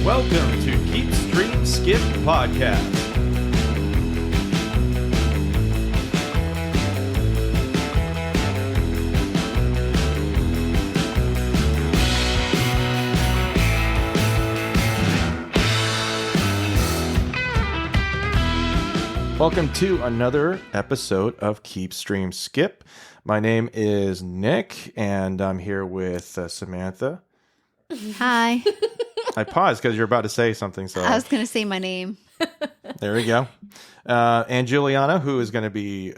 Welcome to Keep Stream Skip Podcast. Welcome to another episode of Keep Stream Skip. My name is Nick, and I'm here with Samantha. Hi. I paused because you're about to say something. So I was going to say my name. There we go. And Juliana, who is going to be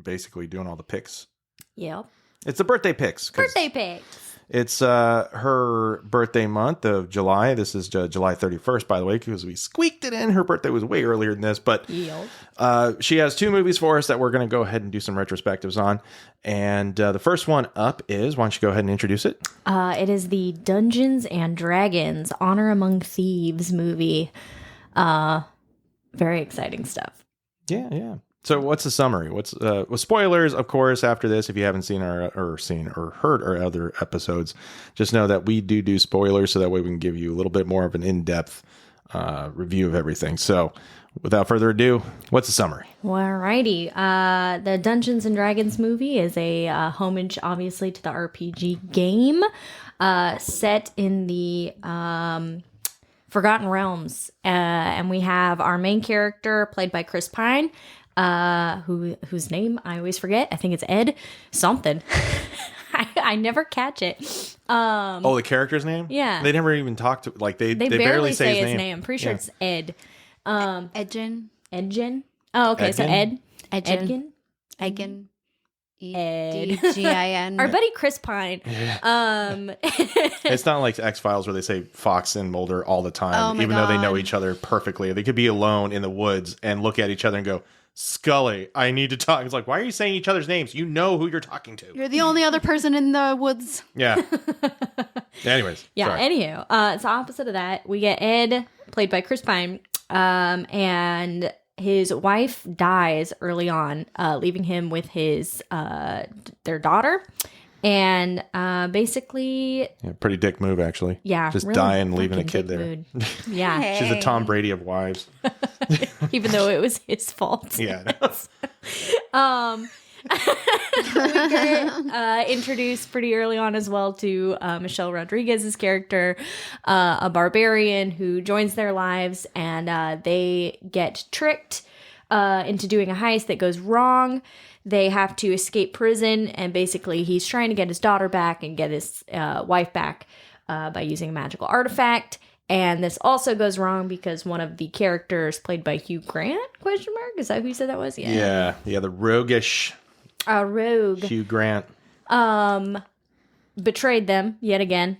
basically doing all the picks. Yep. It's the birthday picks. Birthday picks. It's her birthday month of July. This is July 31st, by the way, because we squeaked it in. Her birthday was way earlier than this, but she has two movies for us that we're going to go ahead and do some retrospectives on. And the first one up is, why don't you go ahead and introduce it? It is the Dungeons and Dragons Honor Among Thieves movie. Very exciting stuff. Yeah. So what's the summary? What's with spoilers, of course, after this, if you haven't seen or heard our other episodes, just know that we do spoilers so that way we can give you a little bit more of an in-depth review of everything. So without further ado, what's the summary? Alrighty. The Dungeons and Dragons movie is a homage, obviously, to the RPG game set in the Forgotten Realms. And we have our main character played by Chris Pine, whose name I always forget. I think it's Ed something. I never catch it. The character's name? Yeah. They never even talk to, like, they barely say his name. I'm pretty sure it's Ed. Edgin. Oh, okay. Edgin? So Ed. Edgin. Ed. Edgin. Our buddy Chris Pine. Yeah. It's not like X-Files where they say Fox and Mulder all the time, even though they know each other perfectly. They could be alone in the woods and look at each other and go, Scully, I need to talk. It's like, why are you saying each other's names? You know who you're talking to. You're the only other person in the woods. Yeah. Anyways. Yeah, sorry. anywho. It's the opposite of that. We get Ed, played by Chris Pine, and his wife dies early on, leaving him with his their daughter. And basically... Yeah, pretty dick move, actually. Yeah. Just really dying and leaving a kid there. Mood. Yeah. Hey. She's a Tom Brady of wives. Even though it was his fault. Yeah. We get introduced pretty early on as well to Michelle Rodriguez's character, a barbarian who joins their lives, and they get tricked into doing a heist that goes wrong. They have to escape prison, and basically he's trying to get his daughter back and get his wife back by using a magical artifact. And this also goes wrong because one of the characters, played by Hugh Grant, ? Is that who you said that was? Yeah, the roguish rogue Hugh Grant. Betrayed them yet again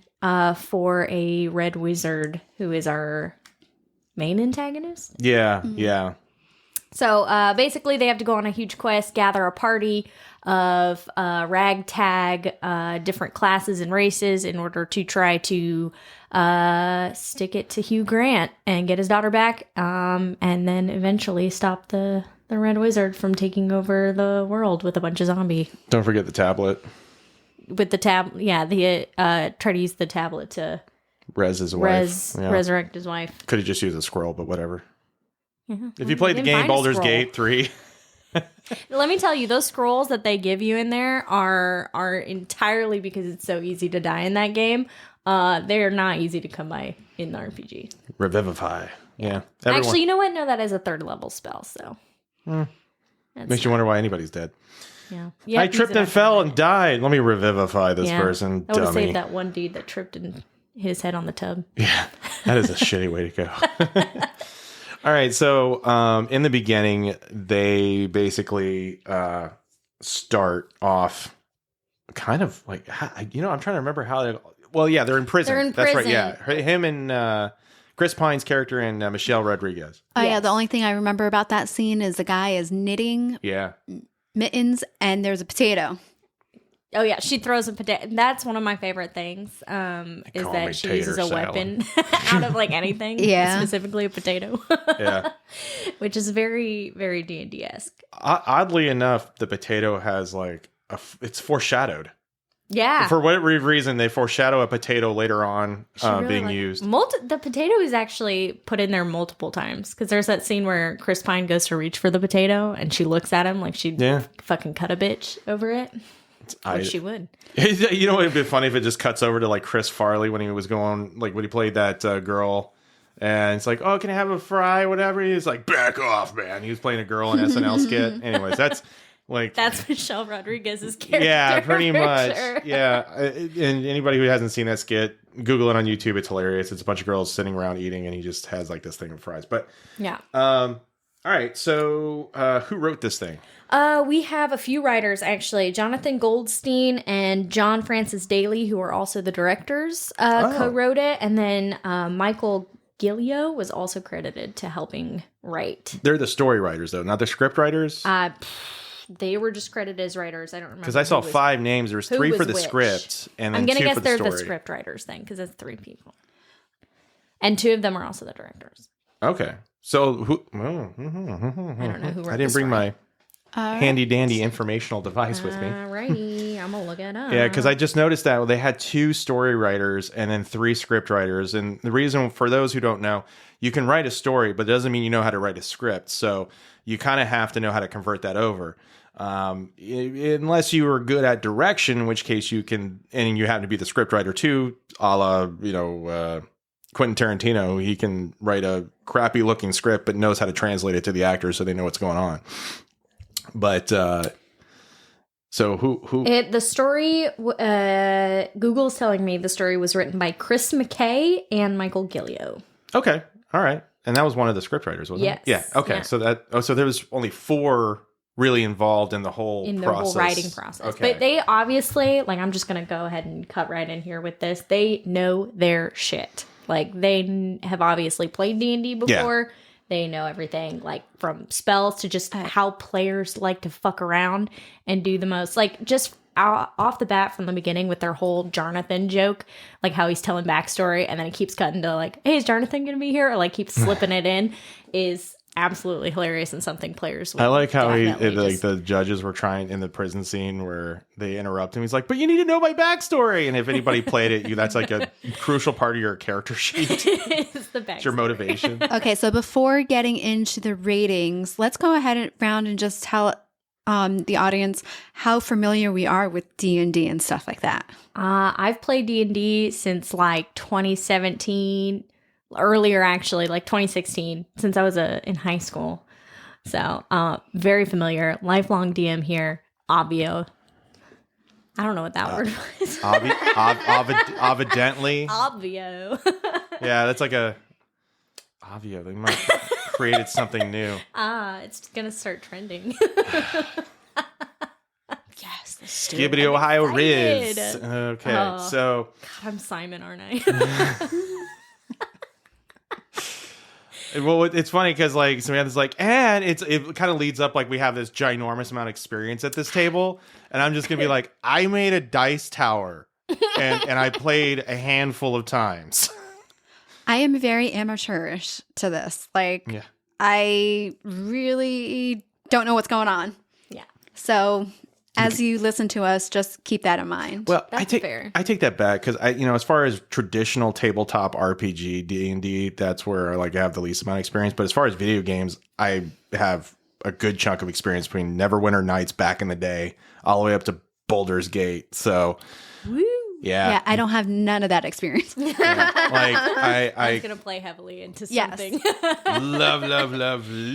for a red wizard who is our main antagonist. Yeah, yeah. So basically they have to go on a huge quest, gather a party of ragtag different classes and races in order to try to stick it to Hugh Grant and get his daughter back, and then eventually stop the red wizard from taking over the world with a bunch of zombie. Don't forget the tablet. With the try to use the tablet to Res his wife. Resurrect his wife. Could have just used a squirrel, but whatever. Yeah. If you played the game Baldur's Gate 3. Let me tell you, those scrolls that they give you in there are entirely because it's so easy to die in that game. They're not easy to come by in the RPG. Revivify. Yeah. Actually, you know what? No, that is a 3rd level spell, so. Makes you wonder why anybody's dead. Yeah. I tripped and fell and died. Let me revivify this person. That would have Dummy. saved that one dude that tripped and hit his head on the tub. Yeah. That is a shitty way to go. All right, so in the beginning, they basically start off kind of like, I'm trying to remember how they... Well, yeah, they're in prison. They're in That's prison. right, yeah. Him and Chris Pine's character and Michelle Rodriguez. Oh, yeah. Yes. The only thing I remember about that scene is the guy is knitting mittens and there's a potato. Oh, yeah. She throws a potato. That's one of my favorite things, is that she uses a weapon out of, like, anything. Yeah. Specifically a potato. Yeah. Which is very, very D&D-esque. Oddly enough, the potato has, like, it's foreshadowed. Yeah. For whatever reason, they foreshadow a potato later on being used. The potato is actually put in there multiple times because there's that scene where Chris Pine goes to reach for the potato and she looks at him like she'd fucking cut a bitch over it. She would. You know, it'd be funny if it just cuts over to like Chris Farley when he was going, like when he played that girl. And it's like, oh, can I have a fry? Whatever. He's like, back off, man. He was playing a girl in SNL skit. Anyways, that's Michelle Rodriguez's character. Yeah, pretty much. Sure. Yeah. And anybody who hasn't seen that skit, Google it on YouTube. It's hilarious. It's a bunch of girls sitting around eating, and he just has like this thing of fries. But yeah. All right. So who wrote this thing? We have a few writers, actually. Jonathan Goldstein and John Francis Daly, who are also the directors, co-wrote it. And then Michael Gilio was also credited to helping write. They're the story writers, though, not the script writers? They were just credited as writers. I don't remember. Because I saw 5 names. There was 3 for the script, and then I'm gonna 2 guess for the they're story. the script writers then, because it's 3 people. And 2 of them are also the directors. Okay. So who... I don't know who wrote I didn't bring my handy-dandy informational device with me. Alrighty. I'm going to look it up. Yeah, because I just noticed that they had 2 story writers and then 3 script writers. And the reason, for those who don't know, you can write a story, but it doesn't mean you know how to write a script. So you kind of have to know how to convert that over. Unless you are good at direction, in which case you can, and you happen to be the script writer too, a la, Quentin Tarantino. He can write a crappy looking script, but knows how to translate it to the actors so they know what's going on. But, so who? The story, Google's telling me the story was written by Chris McKay and Michael Gilio. Okay. All right. And that was one of the script writers, wasn't it? Yeah. Okay. Yeah. So there was only 4 really involved in the whole process. Whole writing process. Okay. But they obviously, like, I'm just going to go ahead and cut right in here with this. They know their shit. Like, they have obviously played D&D before. Yeah. They know everything, like, from spells to just how players like to fuck around and do the most. Like, just off the bat from the beginning with their whole Jonathan joke, like how he's telling backstory and then it keeps cutting to, like, hey, is Jonathan going to be here? Or, like, keeps slipping it in is absolutely hilarious and something players would. I like how the judges were trying in the prison scene where they interrupt him. He's like, but you need to know my backstory. And if anybody played it, that's like a crucial part of your character sheet. It's the backstory. It's your motivation. Okay, so before getting into the ratings, let's go ahead and just tell the audience how familiar we are with D&D and stuff like that. I've played D&D since like 2017. Earlier, actually, like 2016, since I was in high school. So, very familiar. Lifelong DM here. Obvio. I don't know what that word was. Evidently. Obvio. Yeah, that's like a... Obvio. They might have created something new. It's going to start trending. Yes. Skibbity Ohio Riz. Okay, so... God, I'm Simon, aren't I? Well, it's funny because like Samantha's like, and it kind of leads up like we have this ginormous amount of experience at this table, and I'm just gonna be like, I made a dice tower, and I played a handful of times. I am very amateurish to this. Like, yeah. I really don't know what's going on. Yeah. So as you listen to us, just keep that in mind. Well, I take that back because as far as traditional tabletop RPG, D&D, that's where I have the least amount of experience. But as far as video games, I have a good chunk of experience between Neverwinter Nights back in the day, all the way up to Baldur's Gate. So, woo. Yeah, I don't have none of that experience. Yeah. Like I was gonna play heavily into something. Yes.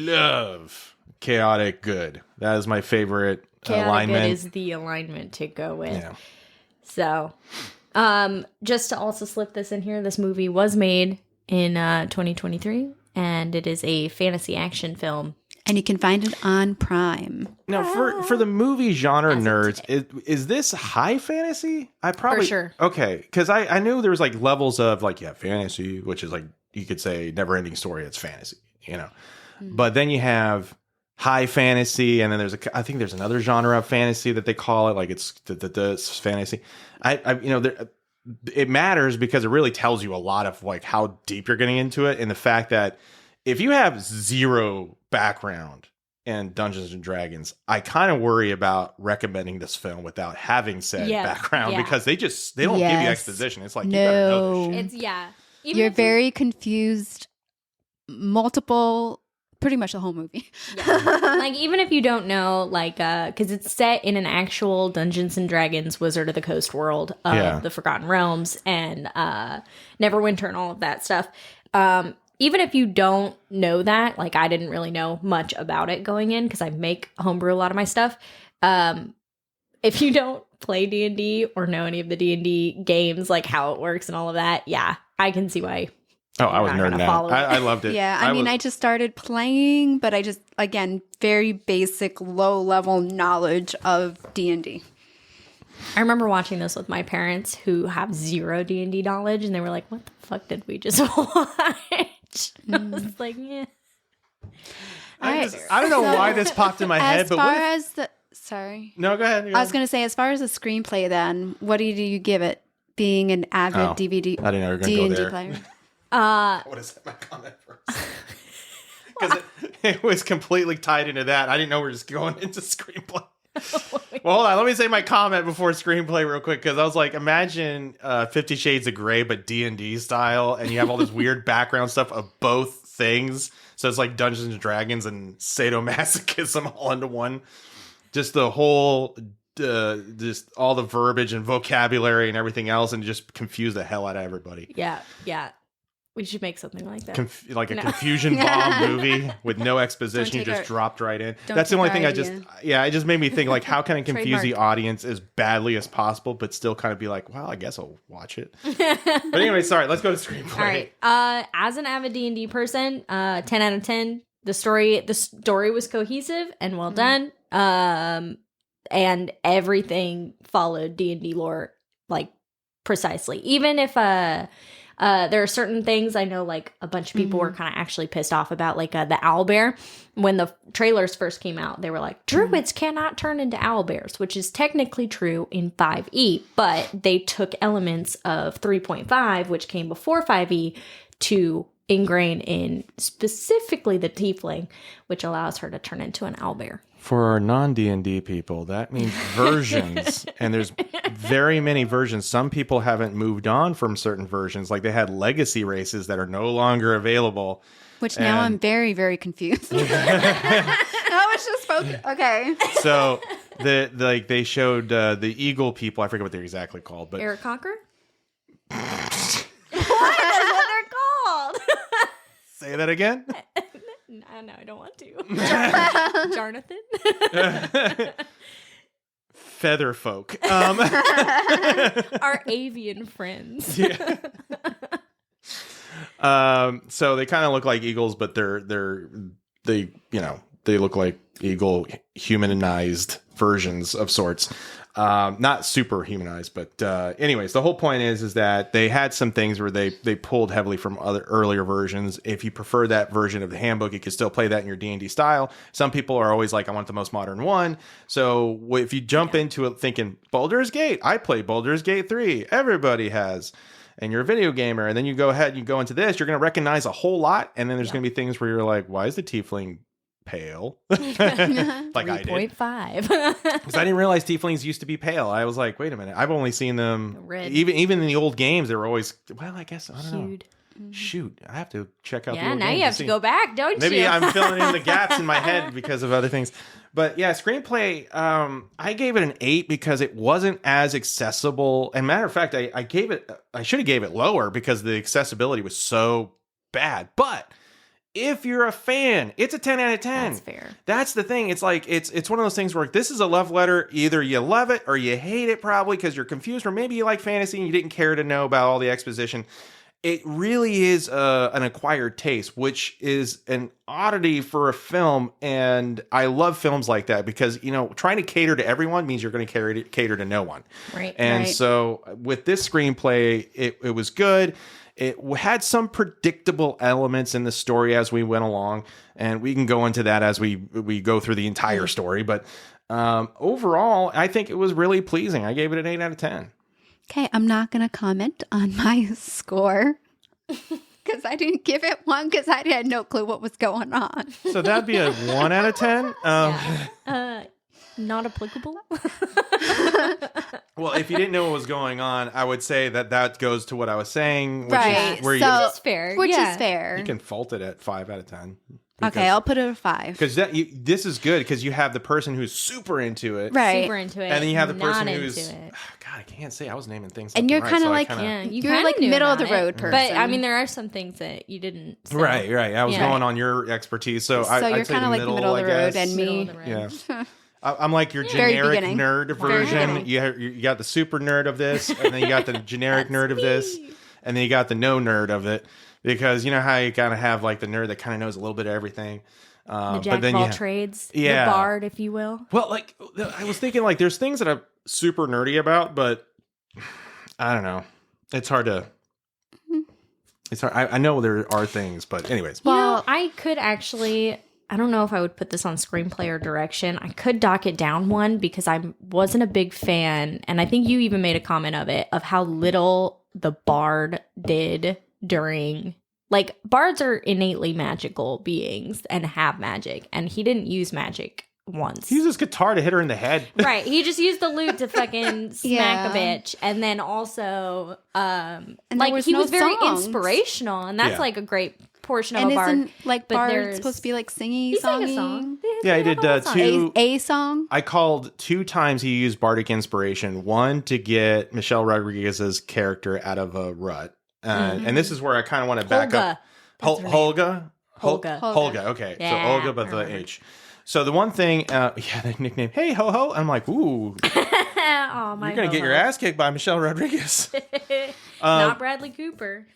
love chaotic good. That is my favorite. Chaotic alignment good is the alignment to go with. Yeah. So, just to also slip this in here, this movie was made in 2023, and it is a fantasy action film. And you can find it on Prime. Now, for the movie genre nerds, is this high fantasy? For sure. Okay, because I knew there was like levels of fantasy, which is like you could say never ending story. It's fantasy, But then you have high fantasy, and then I think there's another genre of fantasy that they call it, like it's the fantasy. It matters because it really tells you a lot of like how deep you're getting into it, and the fact that if you have zero background and Dungeons and Dragons, I kind of worry about recommending this film without having said background because they don't give you exposition. It's like you better know this shit. It's Even You're very confused. Pretty much the whole movie. Like, even if you don't know, like, because it's set in an actual Dungeons and Dragons Wizard of the Coast world of the Forgotten Realms and Neverwinter and all of that stuff. Even if you don't know that, like, I didn't really know much about it going in because I make homebrew a lot of my stuff. If you don't play D&D or know any of the D&D games, like how it works and all of that, I can see why. Oh, I was nerding out. I loved it. Yeah, I just started playing, but I just, again, very basic, low-level knowledge of D&D. I remember watching this with my parents who have zero D&D knowledge, and they were like, what the fuck did we just watch? I was like, yeah. I don't know why this popped in my head, but sorry. No, go ahead. I was going to say, as far as the screenplay then, what do you give it, being an avid DVD I didn't know you were going to go there. player? What is that, my comment first? Because it was completely tied into that. I didn't know we were just going into screenplay. Well, hold on. Let me say my comment before screenplay real quick, because I was like, imagine 50 Shades of Grey, but D&D style, and you have all this weird background stuff of both things. So it's like Dungeons and Dragons and sadomasochism all into one. Just the whole, just all the verbiage and vocabulary and everything else, and just confuse the hell out of everybody. Yeah. We should make something like that. Like a confusion bomb movie with no exposition, just dropped right in. That's the only thing it just made me think, like, how can I confuse the audience as badly as possible, but still kind of be like, well, I guess I'll watch it. But anyway, sorry, let's go to screenplay. All right. As an avid D&D person, 10 out of 10. The story was cohesive and well done. And everything followed D&D lore, like, precisely. Even if there are certain things I know, like, a bunch of people were kind of actually pissed off about, like the owlbear. When the trailers first came out, they were like, druids cannot turn into owlbears, which is technically true in 5e, but they took elements of 3.5, which came before 5e, to ingrain in specifically the tiefling, which allows her to turn into an owlbear. For our non-D&D people, that means versions, and there's very many versions. Some people haven't moved on from certain versions, like they had legacy races that are no longer available. Which now I'm very, very confused. I was just spoken. Okay. So they showed the eagle people. I forget what they're exactly called, but Eric Cocker? What? That's what they're called. Say that again. No, I don't want to. Jonathan? Feather folk. Our avian friends. Yeah. So they kind of look like eagles, but they look like eagle humanized versions of sorts. Not super humanized, but anyways, the whole point is that they had some things where they pulled heavily from other earlier versions. If you prefer that version of the handbook, you can still play that in your D&D style. Some people are always like, I want the most modern one. So if you jump into it thinking Baldur's Gate, I play Baldur's Gate 3. Everybody has. And you're a video gamer, and then you go ahead and you go into this, you're going to recognize a whole lot. And then there's going to be things where you're like, why is the tiefling pale? Like I did. 3.5. Because I didn't realize tieflings used to be pale. I was like, wait a minute. I've only seen them red. Even in the old games. They were always, well, I guess, I don't know. Shoot, I have to check out the old now games you have to go back, don't you? Maybe I'm filling in the gaps in my head because of other things. But yeah, screenplay, I gave it an 8 because it wasn't as accessible. And matter of fact, I should have gave it lower because the accessibility was so bad. But if you're a fan, it's a 10 out of 10. That's fair. That's the thing. It's like, it's one of those things where this is a love letter. Either you love it or you hate it, probably because you're confused, or maybe you like fantasy and you didn't care to know about all the exposition. It really is an acquired taste, which is an oddity for a film. And I love films like that because, trying to cater to everyone means you're going to cater to no one. Right. And so with this screenplay, it was good. It had some predictable elements in the story as we went along. And we can go into that as we go through the entire story. But overall, I think it was really pleasing. I gave it an 8 out of 10. Okay, I'm not going to comment on my score. Because I didn't give it one because I had no clue what was going on. So that'd be a 1 out of 10. Not applicable. Well, if you didn't know what was going on, I would say that goes to what I was saying, which Right. is where So- Which is fair. Which yeah. is fair. you can fault it at 5 out of 10. Okay, I'll put it a 5. Because this is good because you have the person who's super into it, Right. Super into it. and then you have the not person into who's it. God, I can't say I was naming things, And left you're right, kinda so I like- kinda- Yeah, you You're kinda like knew middle of about the road it. person. But I mean, there are some things that you didn't. Say. right. I was Yeah. going on your expertise, so So I'd you're say kind of like the middle of the I road, guess. and Middle me. of the road. Yeah. I'm like your Very generic beginning. nerd Very version. beginning. You got the super nerd of this, and then you got the generic nerd of this, and then you got the no nerd of it. Because you know how you kind of have like the nerd that kind of knows a little bit of everything. The But jack then of all you trades. Yeah. The bard, if you will. well, like I was thinking, like there's things that I'm super nerdy about, but I don't know. It's hard to. It's hard. I know there are things, but anyways. You know, Well- I could actually. I don't know if I would put this on screenplay or direction. I could dock it down one because I wasn't a big fan, and I think you even made a comment of it, of how little the bard did during. Like, bards are innately magical beings and have magic, and he didn't use magic once. He used his guitar to hit her in the head. Right, he just used the lute to fucking smack Yeah. a bitch, and then also, there like was he no was very songs. inspirational, and that's Yeah. like a great portion of And a bard. isn't like but Bard there's- supposed to be like singing, He sang a songy? song. Yeah, he had did, a whole song. two- A song? I called 2 times he used bardic inspiration. One to get Michelle Rodriguez's character out of a rut, and this is where I kind of want to back up. That's her name. Holga. Holga. Holga. Okay, Yeah, so Olga, but I the remember. H. So the one thing, yeah, the nickname, hey ho ho. I'm like, ooh, Oh, my you're gonna get your ass kicked by Michelle Rodriguez. Not Bradley Cooper.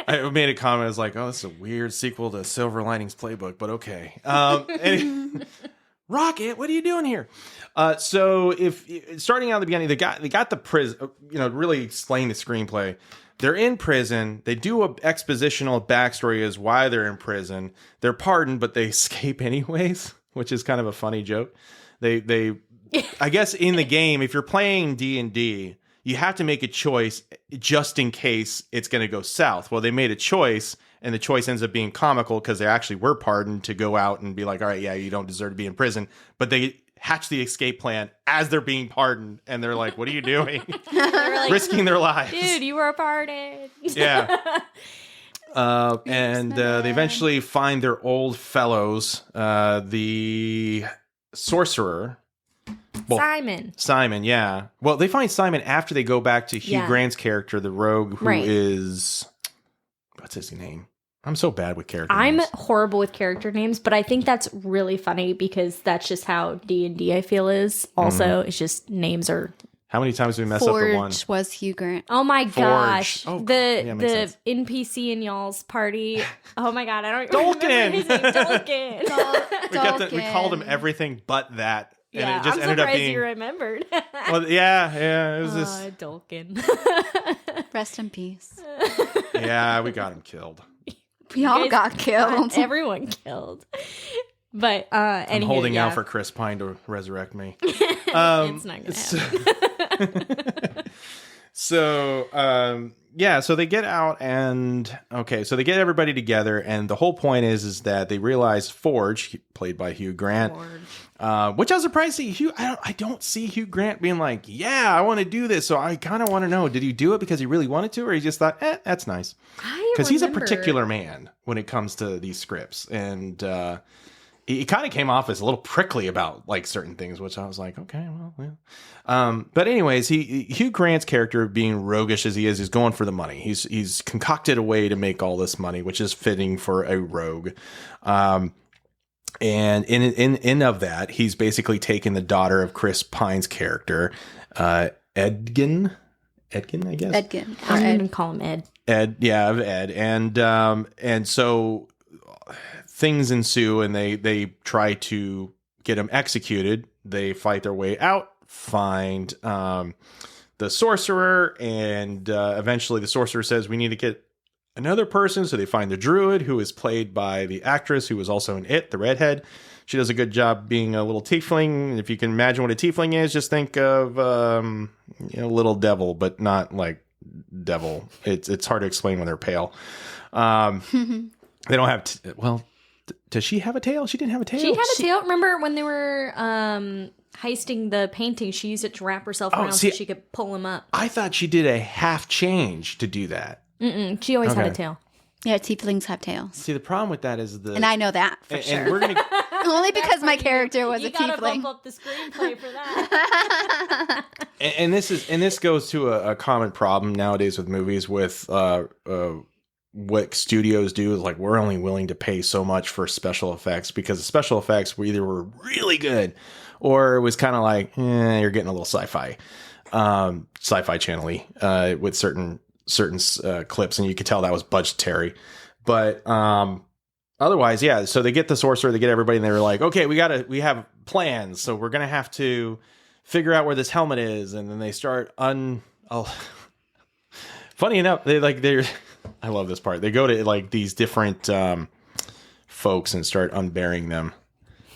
I made a comment. I was like, oh, this is a weird sequel to Silver Linings Playbook, but okay. Rocket, what are you doing here? So if starting out at the beginning, they got the prison, really explain the screenplay. They're in prison. They do a expositional backstory as why they're in prison. They're pardoned, but they escape anyways, which is kind of a funny joke. They I guess in the game, if you're playing D&D, you have to make a choice just in case it's going to go south. Well, they made a choice, and the choice ends up being comical because they actually were pardoned to go out and be like, all right, yeah, you don't deserve to be in prison. But they hatch the escape plan as they're being pardoned, and they're like, what are you doing? They're like, Risking their lives. dude, you were pardoned. Yeah. And they eventually find their old fellows, the sorcerer. Well, Simon, yeah. Well, they find Simon after they go back to Hugh Yeah. Grant's character, the rogue, who is Right. what's his name? I'm so bad with character I'm names. horrible with character names, but I think that's really funny because that's just how D&D I feel is. Also, it's just names are. How many times did we mess up the one? Forge was Hugh Grant. Oh my gosh, Oh, the yeah, makes sense. NPC in y'all's party. Oh my god, I don't Dolken! remember his name. Dolken. We called him everything but that. And Yeah, it just I'm ended up surprised being you remembered. well, yeah, it was just Dolken. Rest in peace. yeah, we got him killed. We all guys got killed. Everyone killed. But I'm holding yeah. out for Chris Pine to resurrect me. It's not gonna happen. So so they get out and so they get everybody together, and the whole point is that they realize Forge, played by Hugh Grant, which I was surprised to see Hugh. I don't see Hugh Grant being like, yeah, I want to do this. So I kind of want to know, did he do it because he really wanted to, or he just thought, that's nice? Because he's a particular man when it comes to these scripts, and he kind of came off as a little prickly about like certain things, which I was like, okay, well, yeah. But anyways, Hugh Grant's character, being roguish as he is going for the money. He's concocted a way to make all this money, which is fitting for a rogue. And in of that, he's basically taken the daughter of Chris Pine's character, Edgin, I guess. Edgin. I'm going to call him Ed. Ed, and so things ensue, and they try to get him executed. They fight their way out, find the sorcerer, and eventually the sorcerer says, we need to get another person. So they find the druid, who is played by the actress who was also in It, the redhead. She does a good job being a little tiefling. If you can imagine what a tiefling is, just think of little devil, but not like devil. It's hard to explain when they're pale. They don't have does she have a tail? She didn't have a tail. She had a tail. Remember when they were heisting the painting, she used it to wrap herself around so she could pull him up. I thought she did a half change to do that. She always had a tail. Yeah, tieflings have tails. See, the problem with that is and I know that for sure. And we're gonna only because my character was a tiefling. You gotta bump up the screenplay for that. and this goes to a common problem nowadays with movies with what studios do is like, we're only willing to pay so much for special effects because the special effects were really good or it was kind of like, you're getting a little sci-fi channel-y with certain clips, and you could tell that was budgetary. But otherwise, yeah. So they get the sorcerer, they get everybody, and they were like, okay, we have plans, so we're gonna have to figure out where this helmet is, and then they start funny enough, they're I love this part. They go to like these different folks and start unburying them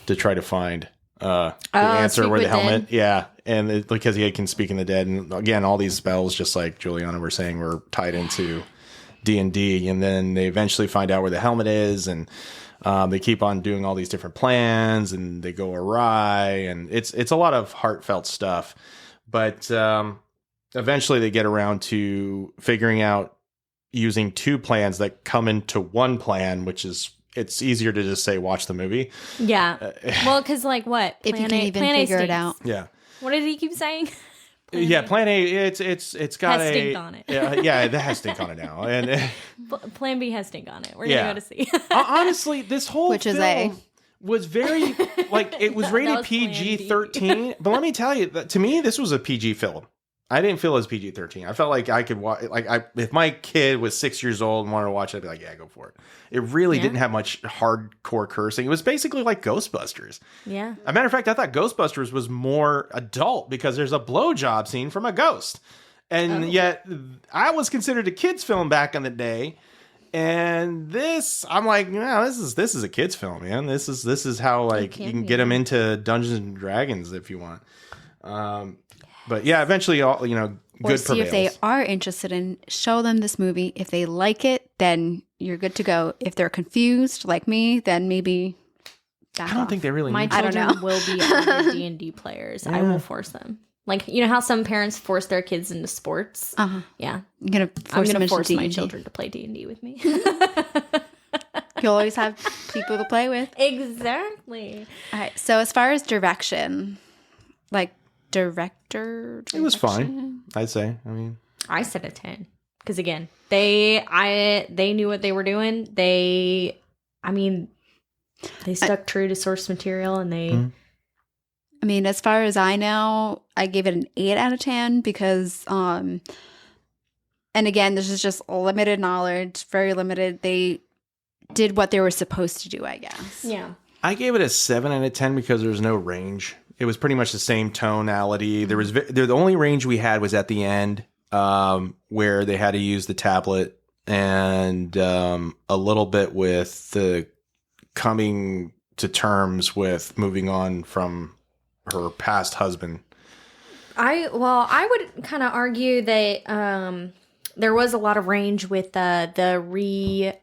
to try to find the answer where the helmet. Yeah, and because he can speak in the dead, and again, all these spells, just like Juliana were saying, were tied into D&D, and then they eventually find out where the helmet is, and they keep on doing all these different plans, and they go awry, and it's a lot of heartfelt stuff, but eventually they get around to figuring out using two plans that come into one plan, which is, it's easier to just say, watch the movie. Yeah. Well, because like what? If you can even figure it out. Yeah. What did he keep saying? Plan A, it's got has stink on it. Yeah, it has stink on it now. And Plan B has stink on it. We're going to go to see. Honestly, this whole which film is A. was very, like, it was rated was PG-13. But let me tell you, to me, this was a PG film. I didn't feel it was PG-13. I felt like I could watch, if my kid was 6 years old and wanted to watch it, I'd be like, yeah, go for it. It really didn't have much hardcore cursing. It was basically like Ghostbusters. Yeah. As a matter of fact, I thought Ghostbusters was more adult because there's a blowjob scene from a ghost. And yet I was considered a kid's film back in the day. And this, I'm like, no, this is a kid's film, man. This is how like you can get them into Dungeons and Dragons if you want. But yeah, eventually, good Or see prevails. if they are interested in, show them this movie. If they like it, then you're good to go. If they're confused, like me, then maybe back I don't off. think they really My need children will be avid D&D players. I will force them. Like, you know how some parents force their kids into sports? Uh-huh. Yeah. I'm going to force my D&D. children to play D&D with me. You'll always have people to play with. Exactly. All right. So as far as direction, like director, It was fine, I'd say. I mean, I said a 10 because again, they knew what they were doing. They stuck true to source material, and they. Mm-hmm. I mean, as far as I know, I gave it an 8 out of 10 because, and again, this is just limited knowledge, very limited. They did what they were supposed to do, I guess. Yeah. I gave it a 7 out of 10 because there was no range. It was pretty much the same tonality. The only range we had was at the end, where they had to use the tablet, and a little bit with the coming to terms with moving on from her past husband. I would kind of argue that there was a lot of range with the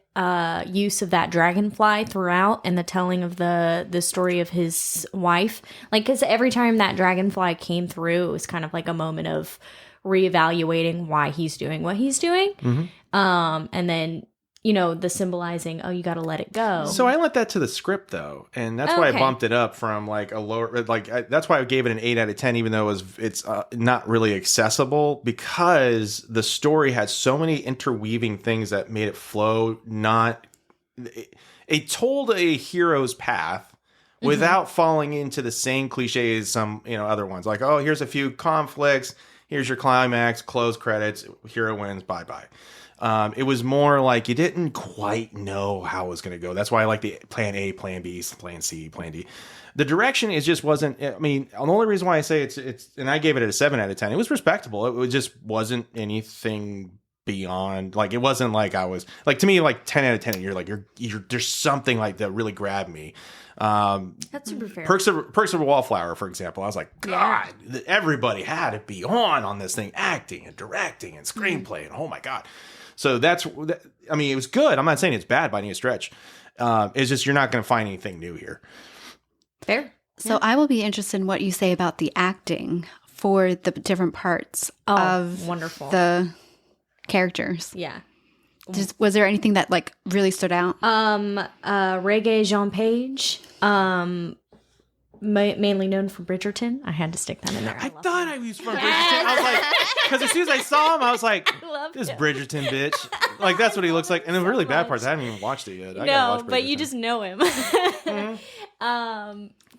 use of that dragonfly throughout, and the telling of the story of his wife. Like, because every time that dragonfly came through, it was kind of like a moment of reevaluating why he's doing what he's doing. Mm-hmm. And then, the symbolizing, you got to let it go. So I let that to the script, though, and that's why I bumped it up from like a lower, that's why I gave it an 8 out of 10, even though it's not really accessible, because the story had so many interweaving things that made it flow. It told a hero's path without falling into the same cliche as some other ones. Like, oh, here's a few conflicts, here's your climax, close credits, hero wins, bye bye. It was more like you didn't quite know how it was going to go. That's why I like the plan A, plan B, plan C, plan D. The direction wasn't, I mean, the only reason why I say it's, and I gave it a 7 out of 10, it was respectable. It just wasn't anything beyond. Like, it wasn't like I was like, to me, like 10 out of 10. You're like, you're there's something like that really grabbed me. That's super fair. Perks of a Wallflower, for example. I was like, God, everybody had to be on this thing, acting and directing and screenplay, and oh my God. So I mean, it was good. I'm not saying it's bad by any stretch. It's just you're not going to find anything new here. Fair. So I will be interested in what you say about the acting for the different parts of wonderful. the characters. Yeah. Was there anything that like really stood out? Reggae Jean Page, mainly known for Bridgerton. I had to stick that in there. I thought I was from Bridgerton. I was like, because as soon as I saw him, I was like, this Bridgerton bitch. Like, that's what he looks like. And the really bad part is I haven't even watched it yet. No, but you just know him.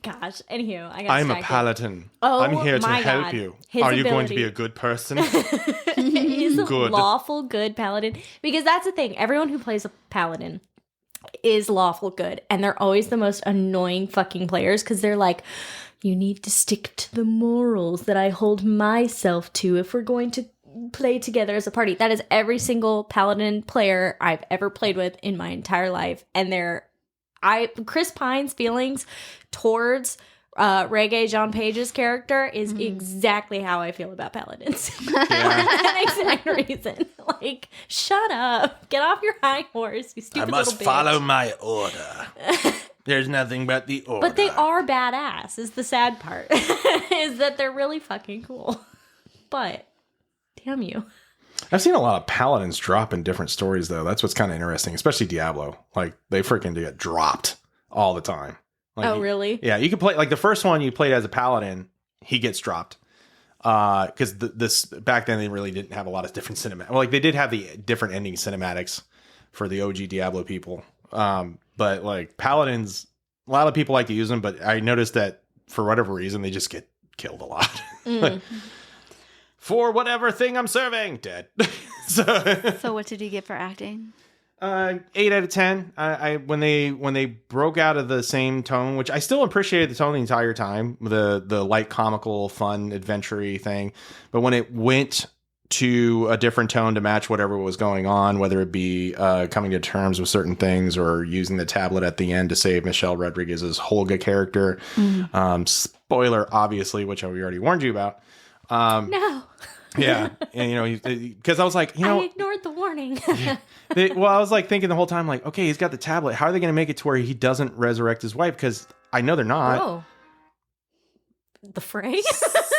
Gosh, anywho, I'm a paladin. Oh, I'm here to help God. you. His Are you going ability. to be a good person? He's a Good. lawful good paladin. Because that's the thing. Everyone who plays a paladin is lawful good. And they're always the most annoying fucking players because they're like, you need to stick to the morals that I hold myself to if we're going to play together as a party. That is every single paladin player I've ever played with in my entire life. And Chris Pine's feelings towards Reggae Jean Page's character is exactly how I feel about paladins. For that exact reason. Like, shut up. Get off your high horse, you stupid little bitch. I must follow my order. There's nothing but the order. But they are badass, is the sad part. Is that they're really fucking cool. But, damn you. I've seen a lot of paladins drop in different stories, though. That's what's kind of interesting, especially Diablo. Like, they freaking get dropped all the time. Like, really? Yeah, you can play, like, the first one you played as a paladin, he gets dropped. Because this back then, they really didn't have a lot of different cinematics. Well, like, they did have the different ending cinematics for the OG Diablo people. But, like, paladins, a lot of people like to use them, but I noticed that for whatever reason, they just get killed a lot. Like, for whatever thing I'm serving, dead. So what did you get for acting? 8 out of 10. I when they broke out of the same tone, which I still appreciated the tone the entire time, the light comical, fun, adventure-y thing, but when it went to a different tone to match whatever was going on, whether it be coming to terms with certain things or using the tablet at the end to save Michelle Rodriguez's Holga character. Spoiler, obviously, which we already warned you about. No. Yeah, and because I was like, I ignored the warning. I was like thinking the whole time, like, okay, he's got the tablet. How are they going to make it to where he doesn't resurrect his wife? Because I know they're not. Oh. The Fray?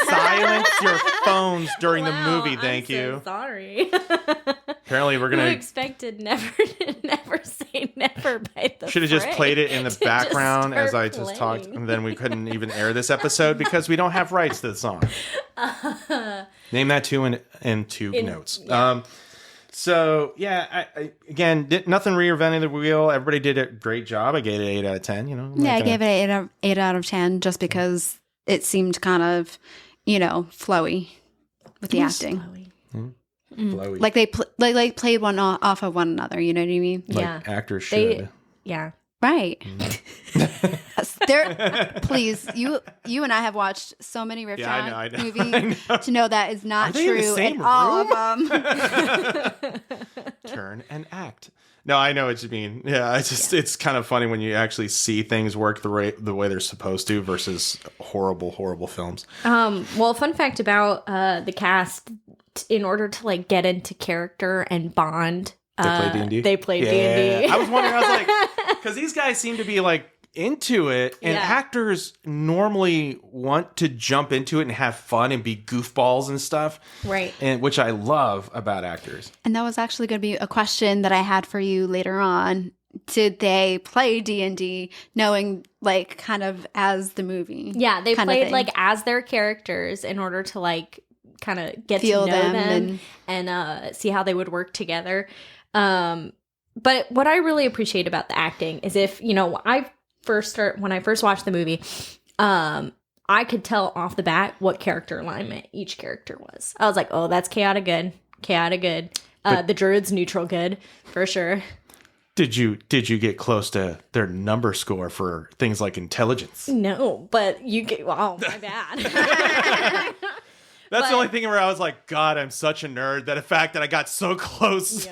Silence your phones during the movie. Thank you. Sorry. Apparently, we're gonna. Who expected never say never by the Should have just played it in the background as I just talked, playing. and then we couldn't even air this episode because we don't have rights to the song. Name that too in two notes. Yeah. So yeah, I again nothing reinventing the wheel. Everybody did a great job. I gave it 8 out of 10. I gave it an 8 out of 10 just because it seemed kind of, flowy with the acting. Flowy. Like they played one off of one another. You know what I mean? Like actors should. Yeah. Right. Please, you and I have watched so many Rift I know. movies to know that is not Are they in the true same in all of them. Turn and act. No, I know what you mean. Yeah, it's kind of funny when you actually see things work the way they're supposed to versus horrible films. Well, fun fact about the cast, in order to like get into character and bond, They play D&D? They played D&D. I was wondering, I was like, because these guys seem to be like into it, and actors normally want to jump into it and have fun and be goofballs and stuff. Right. And which I love about actors. And that was actually going to be a question that I had for you later on. Did they play D&D knowing like kind of as the movie? Yeah, they played like as their characters in order to like kind of get Feel to know them and see how they would work together. But what I really appreciate about the acting is when I first watched the movie, I could tell off the bat what character alignment each character was. I was like, oh, that's chaotic good. The druid's neutral good for sure. Did you get close to their number score for things like intelligence? No, but you get. Oh, my bad. That's the only thing where I was like, God, I'm such a nerd. That the fact that I got so close.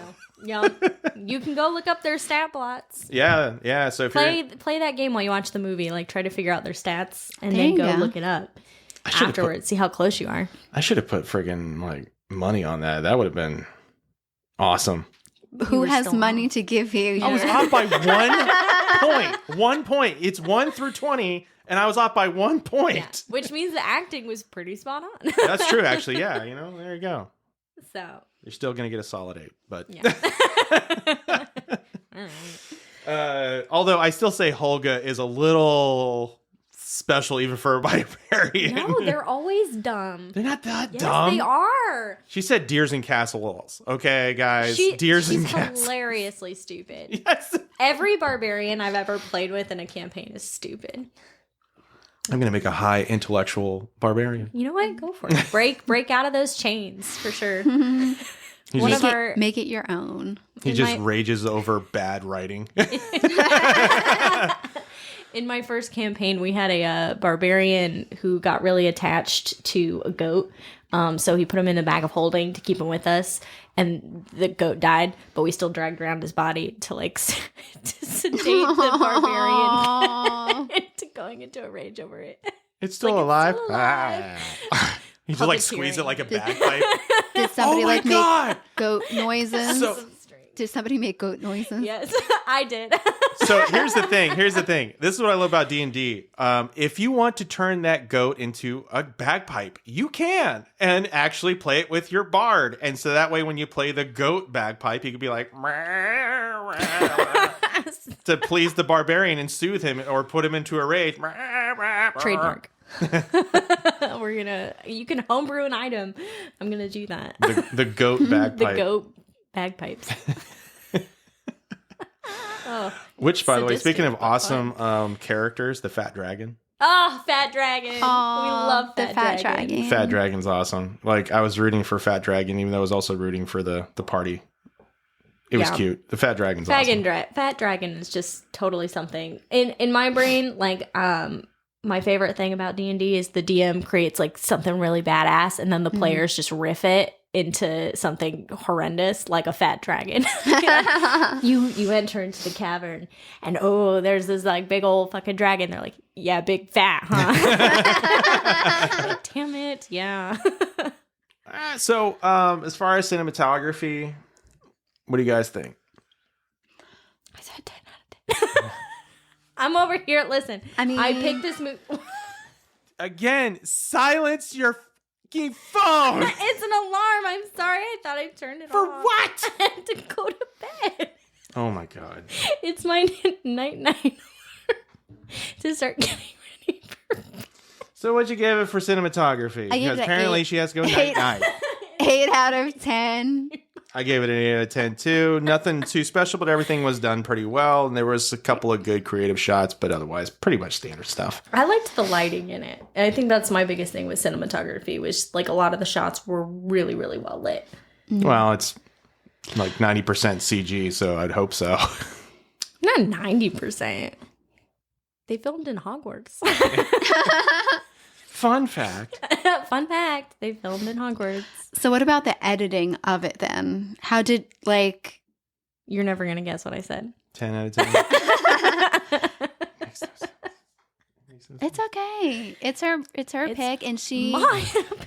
Yeah. You can go look up their stat plots. Yeah. So if play that game while you watch the movie. Like, try to figure out their stats and There then you go go. look it up afterwards. See how close you are. I should have put friggin' like money on that. That would have been awesome. Who were has still money to give you? I was off by 1 point. 1 point. It's 1 through 20, and I was off by 1 point. Yeah. Which means the acting was pretty spot on. That's true, actually. Yeah, there you go. So You're still gonna get a solid 8, but yeah. All right. although I still say Holga is a little special even for a barbarian. No, they're always dumb. They're not that Yes, dumb. they are. She said deers and castle walls. Okay, guys. Deers and She's castles. hilariously stupid. Yes. Every barbarian I've ever played with in a campaign is stupid. I'm gonna make a high intellectual barbarian. You know what? Go for it. Break out of those chains for sure. He One just, of our Make it your own. he just rages over bad writing. in my first campaign, we had a barbarian who got really attached to a goat. So he put him in a bag of holding to keep him with us, and the goat died. But we still dragged around his body to like to sedate the barbarian into going into a rage over it. It's still Like, alive. it's still alive. You just like squeeze it like a bagpipe. Did somebody Oh my like God. make goat noises? So- Did somebody make goat noises? Yes, I did. So here's the thing. This is what I love about D&D. If you want to turn that goat into a bagpipe, you can, and actually play it with your bard. And so that way, when you play the goat bagpipe, you can be like to please the barbarian and soothe him or put him into a rage. Trademark. You can homebrew an item. I'm gonna do that. The goat bagpipe. The goat bagpipes. Oh, Which, by the way, sadistic, speaking of but awesome characters, the fat dragon. oh, Fat Dragon. Aw, We love the Fat, Fat Dragon. Dragon. Fat dragon's awesome. Like, I was rooting for Fat Dragon, even though I was also rooting for the party. It was Yeah. cute. The Fat Dragon's awesome. Fat Dragon is just totally something. In my brain, like my favorite thing about D&D is the DM creates like something really badass, and then the players just riff it into something horrendous, like a fat dragon. you enter into the cavern, and there's this like big old fucking dragon. They're like, yeah, big fat, huh? Like, damn it, yeah. So, as far as cinematography, what do you guys think? I said 10 out of 10. I'm over here. Listen, I mean- I picked this movie. Again, silence your fucking phone. It's an alarm. I'm sorry. I thought I turned it For off. what? I had to go to bed. Oh my God. It's my night to start getting ready for So what'd you give it for cinematography? I gave Because it an apparently 8. she has to go night. 8 out of 10. I gave it an 8 out of 10 too. Nothing too special, but everything was done pretty well. And there was a couple of good creative shots, but otherwise pretty much standard stuff. I liked the lighting in it. And I think that's my biggest thing with cinematography, was like a lot of the shots were really, really well lit. Well, it's like 90% CG, so I'd hope so. Not 90%. They filmed in Hogwarts. Fun fact. Fun fact, they filmed in Hogwarts. So what about the editing of it then? How did You're never going to guess what I said. 10 out of 10. Makes no sense. It's okay. It's her pick, and she My opinion.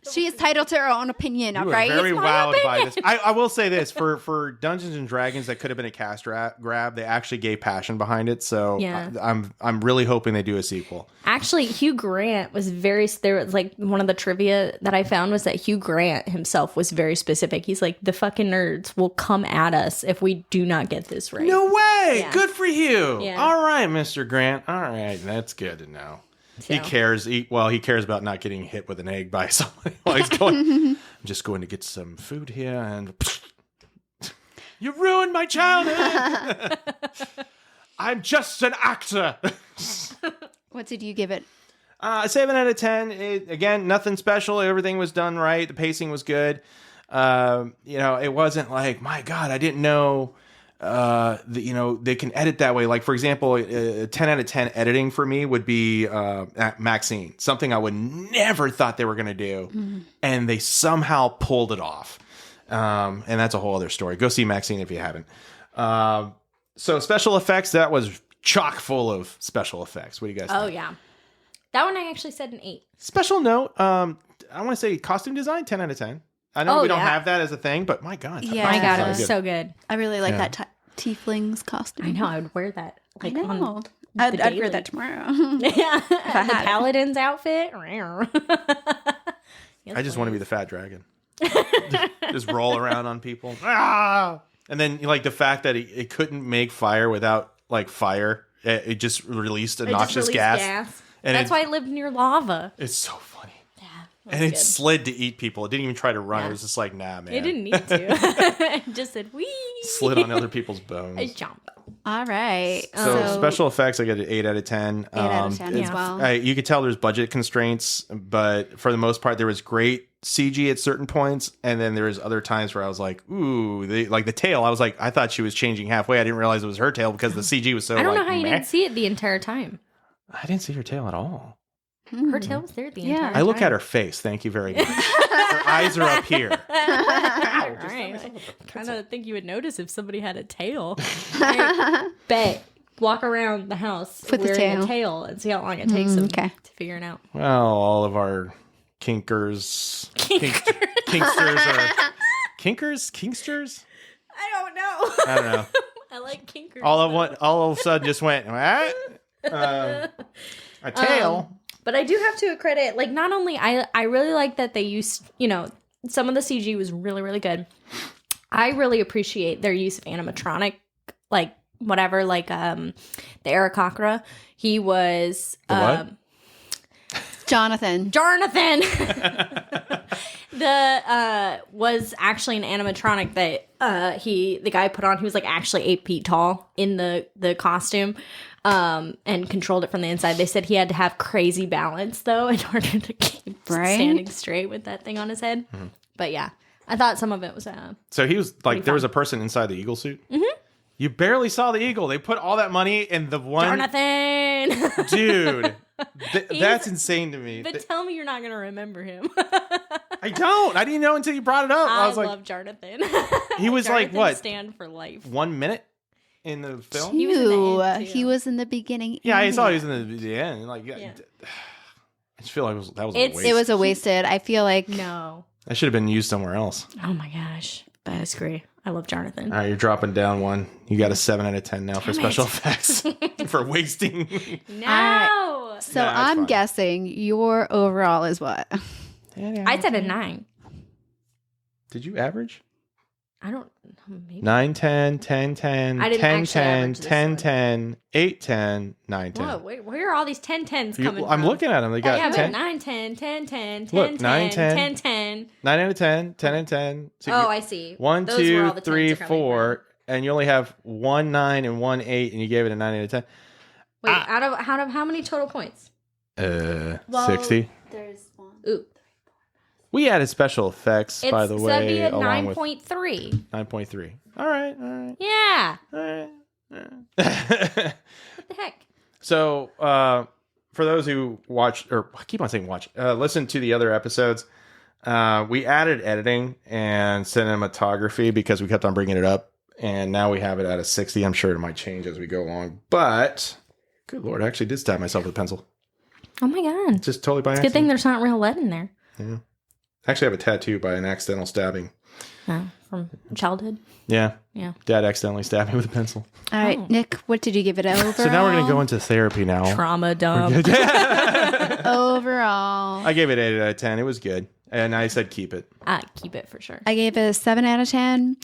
is entitled to her own opinion, You were right? very It's my wowed by opinion. this. I will say this for Dungeons and Dragons that could have been a cast grab. They actually gave passion behind it, so Yeah. I'm really hoping they do a sequel. Actually, Hugh Grant was there was like one of the trivia that I found was that Hugh Grant himself was very specific. He's like, the fucking nerds will come at us if we do not get this right. No way! Yeah. Good for you. Yeah. All right, Mr. Grant. All right, that's good to know. He So. cares. He cares about not getting hit with an egg by somebody while he's going. I'm just going to get some food here, and you ruined my childhood. I'm just an actor. What did you give it? 7 out of 10. Again, nothing special. Everything was done right. The pacing was good. It wasn't like, my God, I didn't know they can edit that way. Like, for example, 10 out of 10 editing for me would be Maxine, something I would never thought they were going to do. And they somehow pulled it off. And that's a whole other story. Go see Maxine if you haven't. So special effects, that was chock full of special effects. What do you guys think? Oh, yeah. That one I actually said an 8. Special note, I want to say costume design, 10 out of 10. I know we don't have that as a thing, but my God. Yeah. My God, it was so good. I really like that tiefling's costume. I know, I would wear that. Like, on I'd wear that tomorrow. Yeah. The paladin's outfit. I just want to be the fat dragon. Just roll around on people. Ah! And then, like, the fact that it couldn't make fire without, like, fire. It just released a noxious gas. And that's why I lived near lava. It's so funny. Yeah. And it slid to eat people. It didn't even try to run. Yeah. It was just like, nah, man. It didn't need to. It just said, wee. Slid on other people's bones. I jump. All right. So special effects, I get an 8 out of 10. 8 out of 10 as well. You could tell there's budget constraints, but for the most part, there was great CG at certain points. And then there was other times where I was like, ooh, like the tail. I was like, I thought she was changing halfway. I didn't realize it was her tail because the CG was so I don't know how you didn't see it the entire time. I didn't see her tail at all. Her tail was there the entire time. I look at her face. Thank you very much. Her eyes are up here. Ow, I kind of think you would notice if somebody had a tail. Bet. Walk around the house with wearing a tail and see how long it takes them to figure it out. Well, all of our kinksters are... Kinksters? I don't know. I like kinkers. All of a sudden just went, what? A tail. But I do have to credit, like, not only I really like that they used, some of the CG was really, really good. I really appreciate their use of animatronic, like, whatever, like, the Aarakocra. He was... what? Jonathan. Was actually an animatronic that the guy put on. He was, like, actually 8 feet tall in the costume. And controlled it from the inside. They said he had to have crazy balance, though, in order to keep standing straight with that thing on his head. Mm-hmm. But yeah, I thought some of it was so he was like, there was a person inside the eagle suit? Mm-hmm. You barely saw the eagle. They put all that money in the one... Jonathan! Dude, that's insane to me. But tell me you're not going to remember him. I don't. I didn't know until you brought it up. I was love Jonathan. He was like, what? Stand for life. 1 minute? In the film? He was in the beginning. Yeah, I saw he was in the end. Like, I just feel like that was a waste. It was a wasted. I feel like... No. That should have been used somewhere else. Oh my gosh. I agree. I love Jonathan. All right, you're dropping down one. You got a 7 out of 10 now for special effects. For wasting. No. So I'm guessing your overall is what? I said a 9. Did you average? I don't know. Maybe. 9, 10, 10, 10, 10, 10, 10, 10, 8, 10, 9, 10. Whoa, where are all these 10, 10s coming from? I'm looking at them. They got 10. 9, 10, 10, 10, 10, Look, 9, 10, 10, 10. 9 out of 10, 10 and 10. So I see. 1, 2, 3, 4. And you only have 1, 9, and 1, 8, and you gave it a 9 out of 10. Wait, out of how many total points? 60. There's one. Ooh. We added special effects, by the way. It's be a 9.3. 9.3. All right. Yeah. All right. What the heck? So, for those who watch, or I keep on saying watch, listen to the other episodes, we added editing and cinematography because we kept on bringing it up. And now we have it at a 60. I'm sure it might change as we go along. But, good Lord, I actually did stab myself with a pencil. Oh my God. Just totally by accident. Good thing there's not real lead in there. Yeah. I actually have a tattoo by an accidental stabbing. From childhood? Yeah. Yeah. Dad accidentally stabbed me with a pencil. All right, Nick, what did you give it overall? So now we're going to go into therapy now. Trauma dump. Overall. I gave it 8 out of 10. It was good. And I said keep it. Keep it for sure. I gave it a 7 out of 10.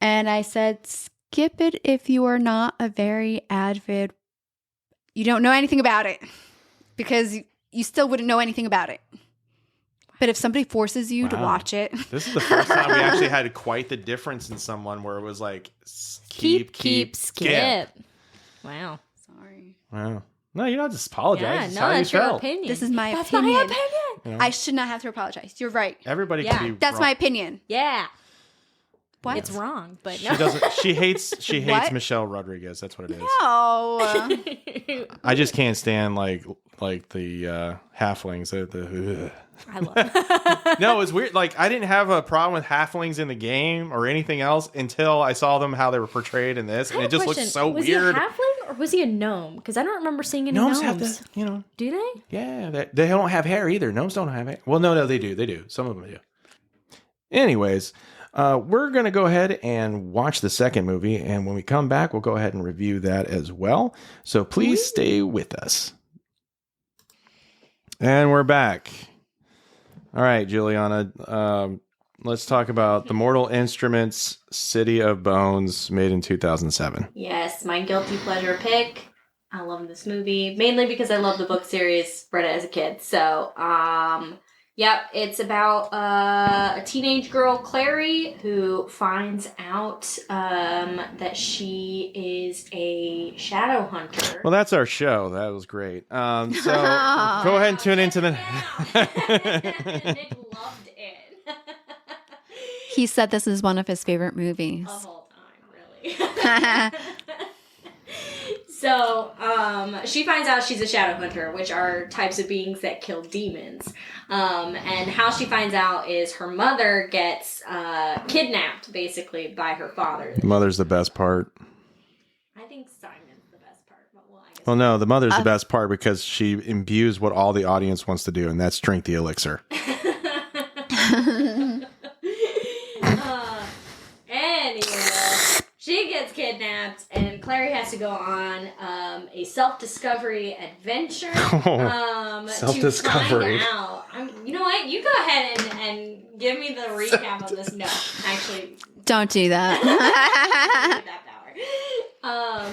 And I said skip it if you are not a very avid... You don't know anything about it. Because you still wouldn't know anything about it. But if somebody forces you to watch it. This is the first time we actually had quite the difference in someone where it was like, keep, skip. Wow. Sorry. Wow. No, you don't just apologize. Yeah, that's your opinion. This is my opinion. opinion. That's my opinion. You know? I should not have to apologize. You're right. Everybody can be That's wrong. my opinion. Yeah. What? It's wrong, but She no. doesn't. She hates What? Michelle Rodriguez. That's what it is. No. I just can't stand like the halflings. The I love No, it's weird. Like I didn't have a problem with halflings in the game or anything else until I saw them how they were portrayed in this, and it just looks so was weird. Was he a halfling or was he a gnome? Because I don't remember seeing any Gnomes gnomes. have the, Do they? yeah, they don't have hair either. Gnomes don't have hair. Well, no, they do. They do. Some of them do. Anyways, we're going to go ahead and watch the second movie. And when we come back, we'll go ahead and review that as well. So please stay with us. And we're back. All right, Juliana, let's talk about The Mortal Instruments City of Bones, made in 2007. Yes, my guilty pleasure pick. I love this movie, mainly because I love the book series, read it as a kid. So, yep, it's about a teenage girl, Clary, who finds out that she is a shadow hunter. Well, that's our show. That was great. So go ahead and tune into the... Nick loved it. He said this is one of his favorite movies. Of all time, really. So, she finds out she's a shadow hunter, which are types of beings that kill demons. And how she finds out is her mother gets kidnapped, basically, by her father. Mother's the best part. I think Simon's the best part, but well, I guess. Well, no, the mother's the best part because she imbues what all the audience wants to do, and that's drink the elixir. Anyway, she gets kidnapped, and Clary has to go on a self-discovery adventure. Self-discovery. To find out. You know what? You go ahead and give me the recap of this. No, actually, Don't do that. that power.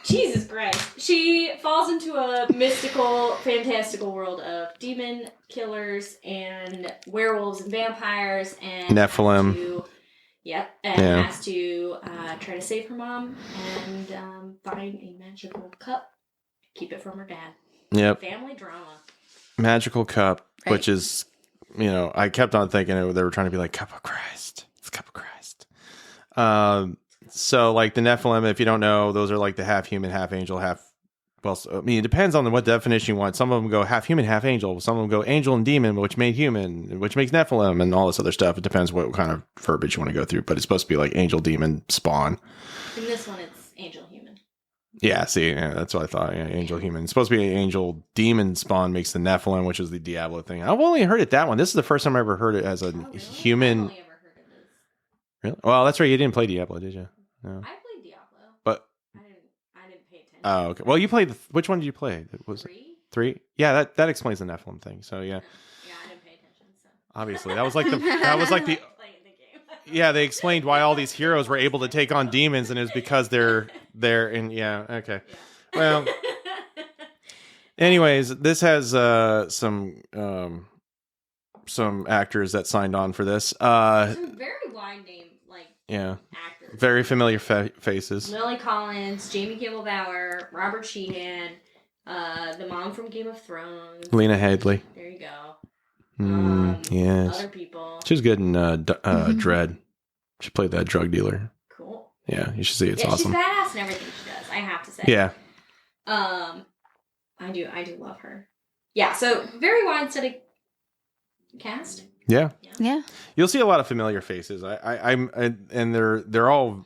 Jesus Christ. She falls into a mystical, fantastical world of demon killers and werewolves and vampires and Nephilim. Has to try to save her mom and find a magical cup, keep it from her dad. Yep. Family drama. Magical cup, Right. which is, I kept on thinking they were trying to be like, Cup of Christ. It's Cup of Christ. So, like, the Nephilim, if you don't know, those are like the half human, half angel, it depends on what definition you want. Some of them go half human, half angel. Some of them go angel and demon, which made human, which makes Nephilim, and all this other stuff. It depends what kind of verbiage you want to go through, but it's supposed to be like angel, demon, spawn. In this one, it's angel human. Yeah, see, that's what I thought. Yeah, angel, human. It's supposed to be angel, demon spawn makes the Nephilim, which is the Diablo thing. I've only heard it that one. This is the first time I ever heard it as a human. I've only ever heard of this. Really? Well, that's right. You didn't play Diablo, did you? No. I played Diablo. But I didn't pay attention. oh, okay. Well, you played which one did you play? Was it 3? 3? Yeah, that explains the Nephilim thing. So yeah, Yeah, I didn't pay attention. So obviously that was like the playing the game. yeah, they explained why all these heroes were able to take on demons, and it was because they're in. Yeah, okay. Well, anyways, this has some actors that signed on for this. Some very wide name Yeah, actors. very familiar faces. Lily Collins, Jamie Gimmelbauer, Robert Sheehan, the mom from Game of Thrones. Lena Headey. There you go. Yes, Other people. she was good in Dread. She played that drug dealer. Cool. Yeah, you should see it. It's Yeah, awesome. she's badass in everything she does, I have to say. Yeah. I do love her. Yeah, so very wide-setting cast. Yeah. Yeah. You'll see a lot of familiar faces. And they're all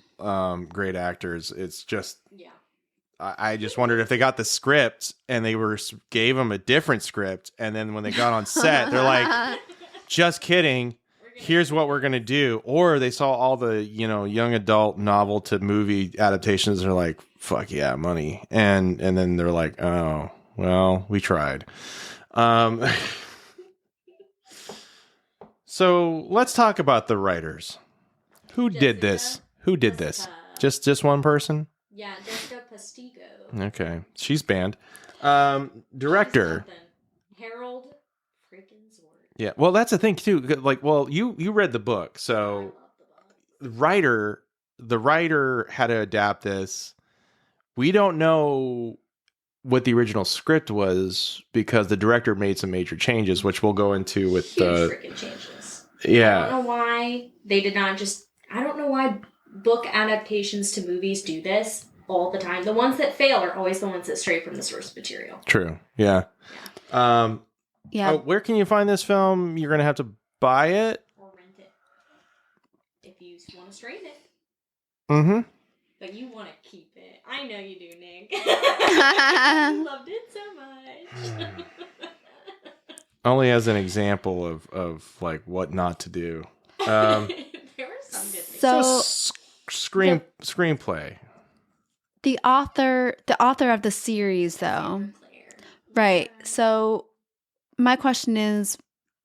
great actors. It's just Yeah. I just wondered if they got the script and they gave them a different script, and then when they got on set, they're like, "Just kidding. Here's what we're gonna do." Or they saw all the young adult novel to movie adaptations. They're like, "Fuck yeah, money!" And then they're like, "Oh well, we tried." So let's talk about the writers. Who did this? Who did this? Just one person? Yeah, Jessica Postigo. Okay, she's banned. Director. Harold freaking Sword. Yeah, well, that's the thing too. Like, well, you read the book, so the writer had to adapt this. We don't know what the original script was because the director made some major changes, which we'll go into with Huge freaking changes. Yeah. I don't know why they did not just I don't know why book adaptations to movies do this all the time. The ones that fail are always the ones that stray from the source material. True. Yeah. Yeah. Oh, where can you find this film? You're going to have to buy it? Or rent it. If you want to strain it. Mm-hmm. But you want to keep it. I know you do, Nick. You loved it so much. Only as an example of like what not to do. There were some good things. So screenplay. the author of the series, though, right? So my question is,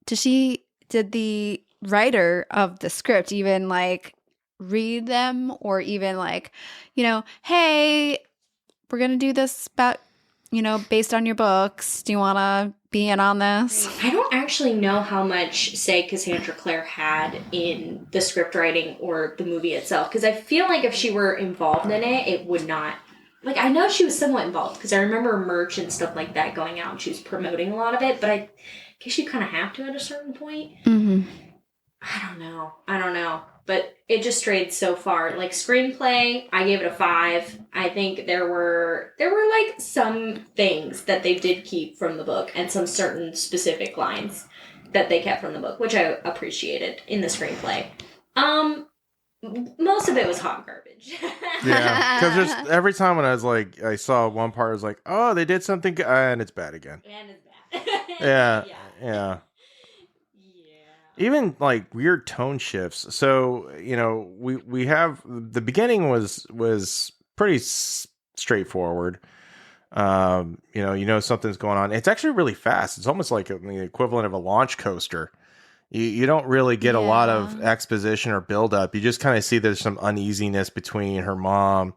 did the writer of the script even like read them, or even like, hey, we're gonna do this about, based on your books. Do you want to be in on this? I don't actually know how much say Cassandra Clare had in the script writing or the movie itself, because I feel like if she were involved in it, it would not. Like, I know she was somewhat involved because I remember merch and stuff like that going out, and she was promoting a lot of it, but I guess you kind of have to at a certain point. Mm-hmm. I don't know. But it just strayed so far. Like, screenplay, I gave it a 5. I think there were like some things that they did keep from the book, and some certain specific lines that they kept from the book, which I appreciated in the screenplay. Most of it was hot garbage. Yeah, because just every time when I saw one part, I was like, oh, they did something, and it's bad again. And it's bad. Yeah. Even like weird tone shifts. So we have the beginning was pretty straightforward. Something's going on. It's actually really fast. It's almost like the equivalent of a launch coaster. You don't really get a lot of exposition or build up. You just kind of see there's some uneasiness between her mom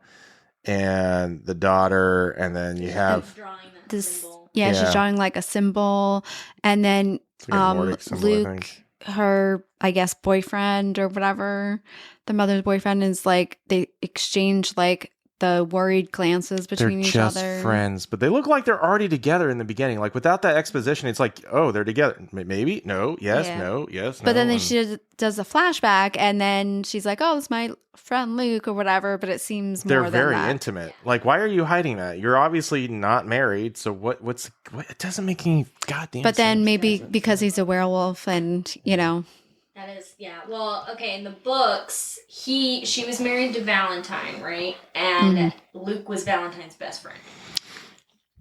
and the daughter, and then you have drawing that this symbol. Yeah, she's drawing like a symbol, and then symbol, Luke, her, I guess, boyfriend or whatever, the mother's boyfriend, is like, they exchange like the worried glances between each other. They're just friends, but they look like they're already together in the beginning. Like, without that exposition, it's like, oh, they're together. Maybe, no, yes, no, yes, no. But then she does a flashback, and then she's like, oh, it's my friend Luke or whatever, but it seems more they're than very that. intimate. Like, why are you hiding that? You're obviously not married, so what it doesn't make any goddamn sense. But then maybe because he's a werewolf, and That is, yeah. Well, okay, in the books, she was married to Valentine, right? And Luke was Valentine's best friend.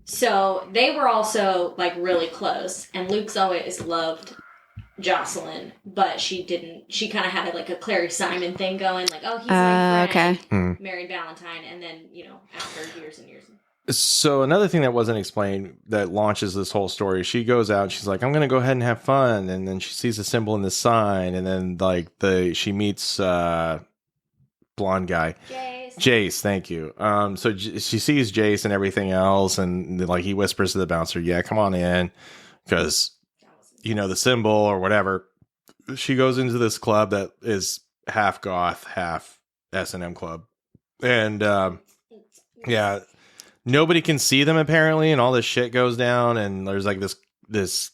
So they were also like really close, and Luke's always loved Jocelyn, but she kind of had like a Clary Simon thing going, like, oh, he's my friend, okay. Married Valentine, and then, after years and years. So another thing that wasn't explained that launches this whole story, she goes out and she's like, I'm going to go ahead and have fun. And then she sees a symbol in the sign. And then like she meets blonde guy. Jace, thank you. So she sees Jace and everything else. And like he whispers to the bouncer, yeah, come on in. Because, the symbol or whatever. She goes into this club that is half goth, half S&M club. And yeah. Nobody can see them apparently, and all this shit goes down, and there's like this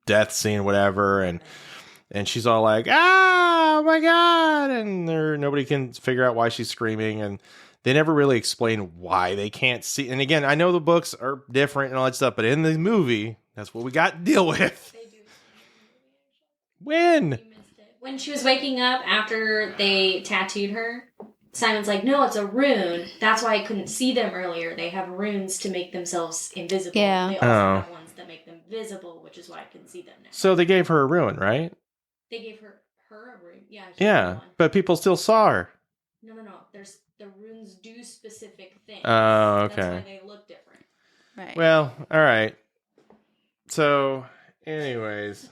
death scene, whatever, and she's all like, oh my god, and nobody can figure out why she's screaming, and they never really explain why they can't see. And again, I know the books are different and all that stuff, but in the movie, that's what we got to deal with. They do. When? When she was waking up after they tattooed her, Simon's like, no, it's a rune. That's why I couldn't see them earlier. They have runes to make themselves invisible. Yeah. They also have ones that make them visible, which is why I can see them now. So they gave her a rune, right? They gave her a rune. Yeah. Yeah, but people still saw her. No. The runes do specific things. Oh, okay. That's why they look different. Right. Well, all right. So, anyways.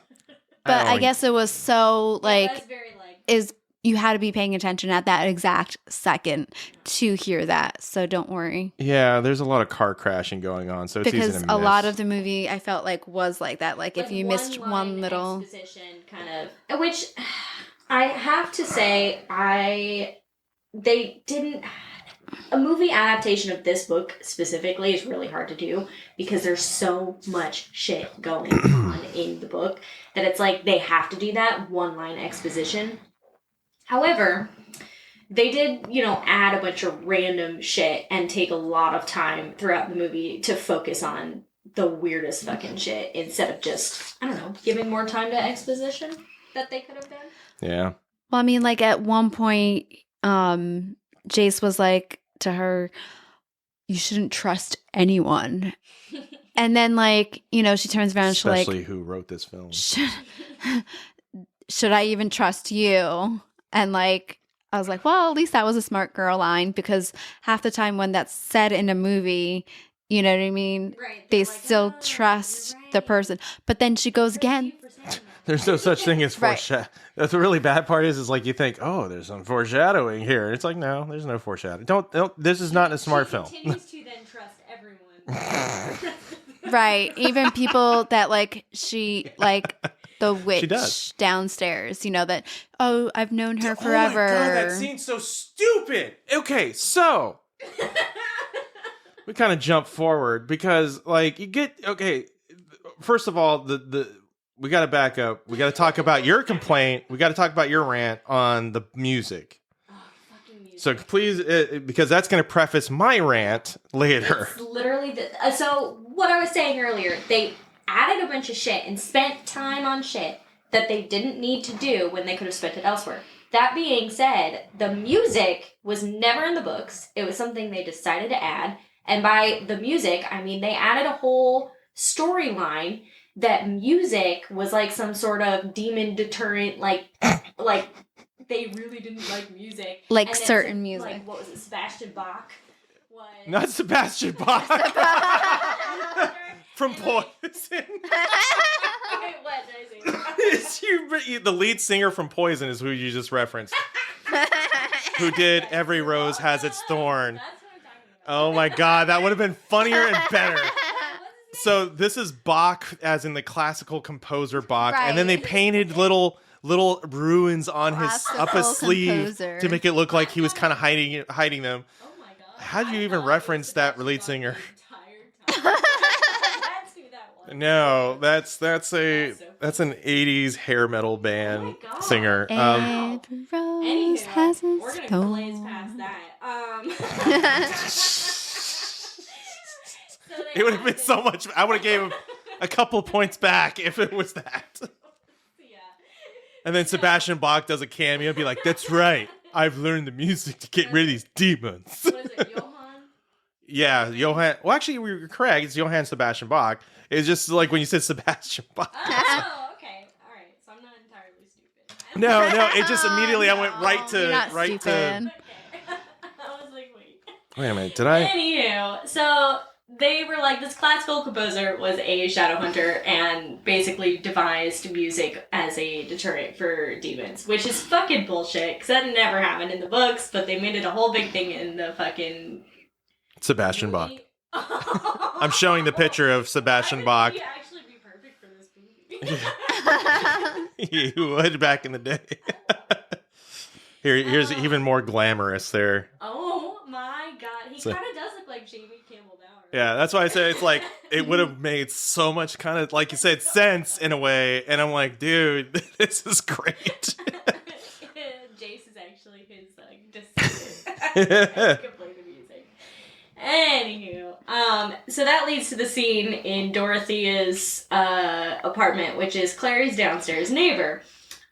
But I guess it was so like, it was very like, you had to be paying attention at that exact second to hear that. So don't worry. Yeah, there's a lot of car crashing going on, so it's easy to miss. Because a lot of the movie I felt like was like that. Like if you missed one little exposition kind of, which I have to say, they didn't. A movie adaptation of this book specifically is really hard to do because there's so much shit going on in the book that it's like they have to do that one-line exposition. However, they did, add a bunch of random shit and take a lot of time throughout the movie to focus on the weirdest fucking shit instead of just, I don't know, giving more time to exposition that they could have done. Yeah. Well, I mean, like at one point, Jace was like to her, "You shouldn't trust anyone." And then, like, she turns around and she's like, Especially who wrote this film. Should I even trust you? And like, I was like, well, at least that was a smart girl line, because half the time when that's said in a movie, you know what I mean? Right. They Like, still trust the person. But then she goes again. There's no such thing as foreshadowing. That's the really bad part is like you think, oh, there's some foreshadowing here. And it's like, no, there's no foreshadowing. Don't. This is not a smart film. Continues to then trust everyone. Right. Even people that like the witch does. downstairs, that, oh, I've known her forever. Oh my God, that scene's so stupid. Okay, so we kind of jump forward because like you get, okay, first of all, we got to back up. We got to talk about your complaint. We got to talk about your rant on the music. So please, because that's going to preface my rant later. It's literally so what I was saying earlier, they added a bunch of shit and spent time on shit that they didn't need to do when they could have spent it elsewhere. That being said, the music was never in the books. It was something they decided to add. And by the music, I mean they added a whole storyline that music was like some sort of demon deterrent, like they really didn't like music. Like certain music. Like, what was it, Sebastian Bach? Not Sebastian Bach. From Poison. Wait, what did I say? The lead singer from Poison is who you just referenced. Who did Every Rose Has Its Thorn. That's what I'm talking about. Oh my God, that would have been funnier and better. So this is Bach, as in the classical composer Bach, Right. and then they painted little ruins on his sleeve composer. to make it look like he was kind of hiding them. Oh my God. How do you even reference that lead singer? That's who that was. No, that's an 80s hair metal band Oh my God. singer. Every rose Anywho, has we're its gonna blaze thorn. past that. So they It would have been added- so much. I would have gave him a couple points back if it was that. Yeah. And then Sebastian Bach does a cameo and be like, "That's right. I've learned the music to get rid of these demons." What is it, Johann? Yeah, Johann. Well, actually, we were correct. It's Johann Sebastian Bach. It's just like when you said Sebastian Bach. Oh, okay. All right. So I'm not entirely stupid. No. It just immediately I went right You're not to. stupid. Okay. I was like, wait. Wait a minute. Did I? Anywho, so they were like, this classical composer was a shadow hunter and basically devised music as a deterrent for demons, which is fucking bullshit, because that never happened in the books, but they made it a whole big thing in the fucking Sebastian Bach. movie. I'm showing the picture of Sebastian Bach. He'd actually be perfect for this movie. He would back in the day. Here's even more glamorous there. Oh my God. He So- kind of does look like Jamie Campbell Bower. Yeah, that's why I say it's like it would have made so much kind of like you said sense in a way, and I'm like, dude, this is great. Jace is actually his descendant. He can play the music. Anywho, so that leads to the scene in Dorothea's apartment, which is Clary's downstairs neighbor.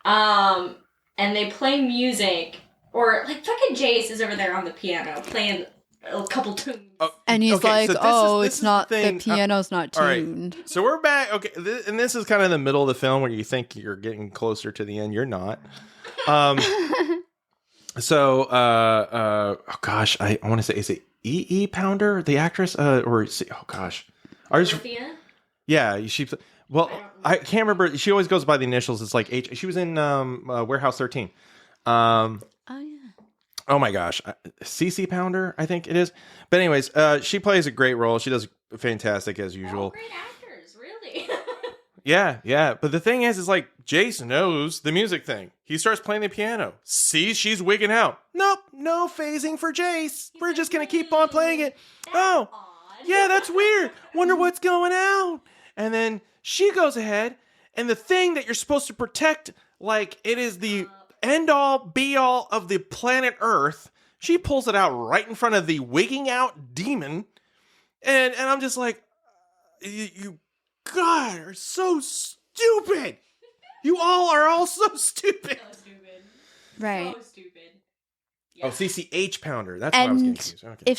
And they play music, or like fucking Jace is over there on the piano playing a couple tunes. And he's Okay, like, so this oh, is it's the not, thing. the piano's not all right. tuned. So we're back. Okay, and this is kind of the middle of the film where you think you're getting closer to the end. You're not. So, oh gosh, I want to say, is it E.E. Pounder, the actress, or is it, oh gosh, Dorothea? yeah, she. Well, I can't remember. She always goes by the initials. It's like H. She was in Warehouse 13. Oh, yeah. Oh my gosh, CC Pounder, I think it is. But anyways, she plays a great role. She does fantastic as usual. All great actors, really. Yeah. But the thing is like Jace knows the music thing. He starts playing the piano. Sees she's wigging out. Nope, no phasing for Jace. We're just gonna keep on playing it. Oh, Odd. yeah, that's weird. Wonder what's going on. And then she goes ahead, and the thing that you're supposed to protect, like it is the end all be all of the planet Earth. She pulls it out right in front of the wigging out demon. And I'm just like, you God are so stupid. You all are all so stupid. So stupid. Right. So stupid. Oh, CCH Pounder. That's what I was getting confused. Okay. If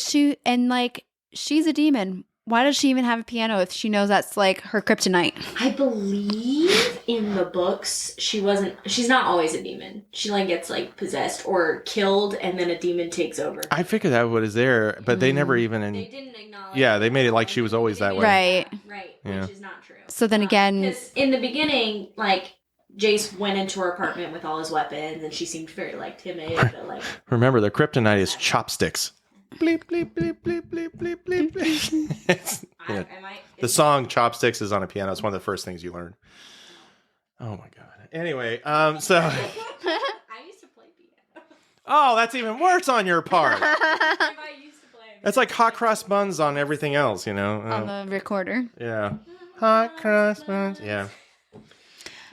she's a demon, why does she even have a piano if she knows that's like her kryptonite? I believe in the books she's not always a demon. She like gets like possessed or killed and then a demon takes over. I figured that what is there, but they never even They didn't acknowledge. Yeah, they made it like she was always that way. Right. Right. Yeah. Which is not true. So then again, because in the beginning, like Jace went into her apartment with all his weapons and she seemed very like timid, but like Remember, the kryptonite is chopsticks. Bleep, bleep, bleep, bleep, bleep, bleep, bleep, bleep. Yeah. The song Chopsticks is on a piano. It's one of the first things you learn. Oh my God. Anyway, so. I used to play piano. Oh, that's even worse on your part. I used to play. That's like hot cross buns on everything else, you know? on the recorder. Yeah. Hot cross buns. Yeah.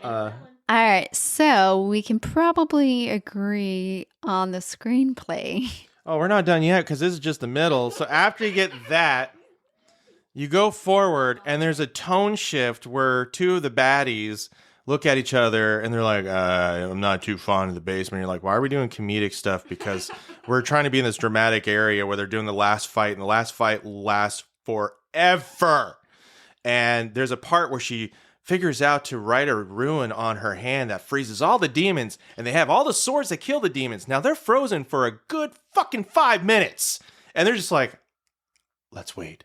All right, so we can probably agree on the screenplay. Oh, we're not done yet because this is just the middle. So after you get that, you go forward and there's a tone shift where two of the baddies look at each other and they're like, I'm not too fond of the basement. You're like, why are we doing comedic stuff? Because we're trying to be in this dramatic area where they're doing the last fight, and the last fight lasts forever. And there's a part where she figures out to write a rune on her hand that freezes all the demons, and they have all the swords that kill the demons. Now they're frozen for a good fucking 5 minutes. And they're just like, let's wait.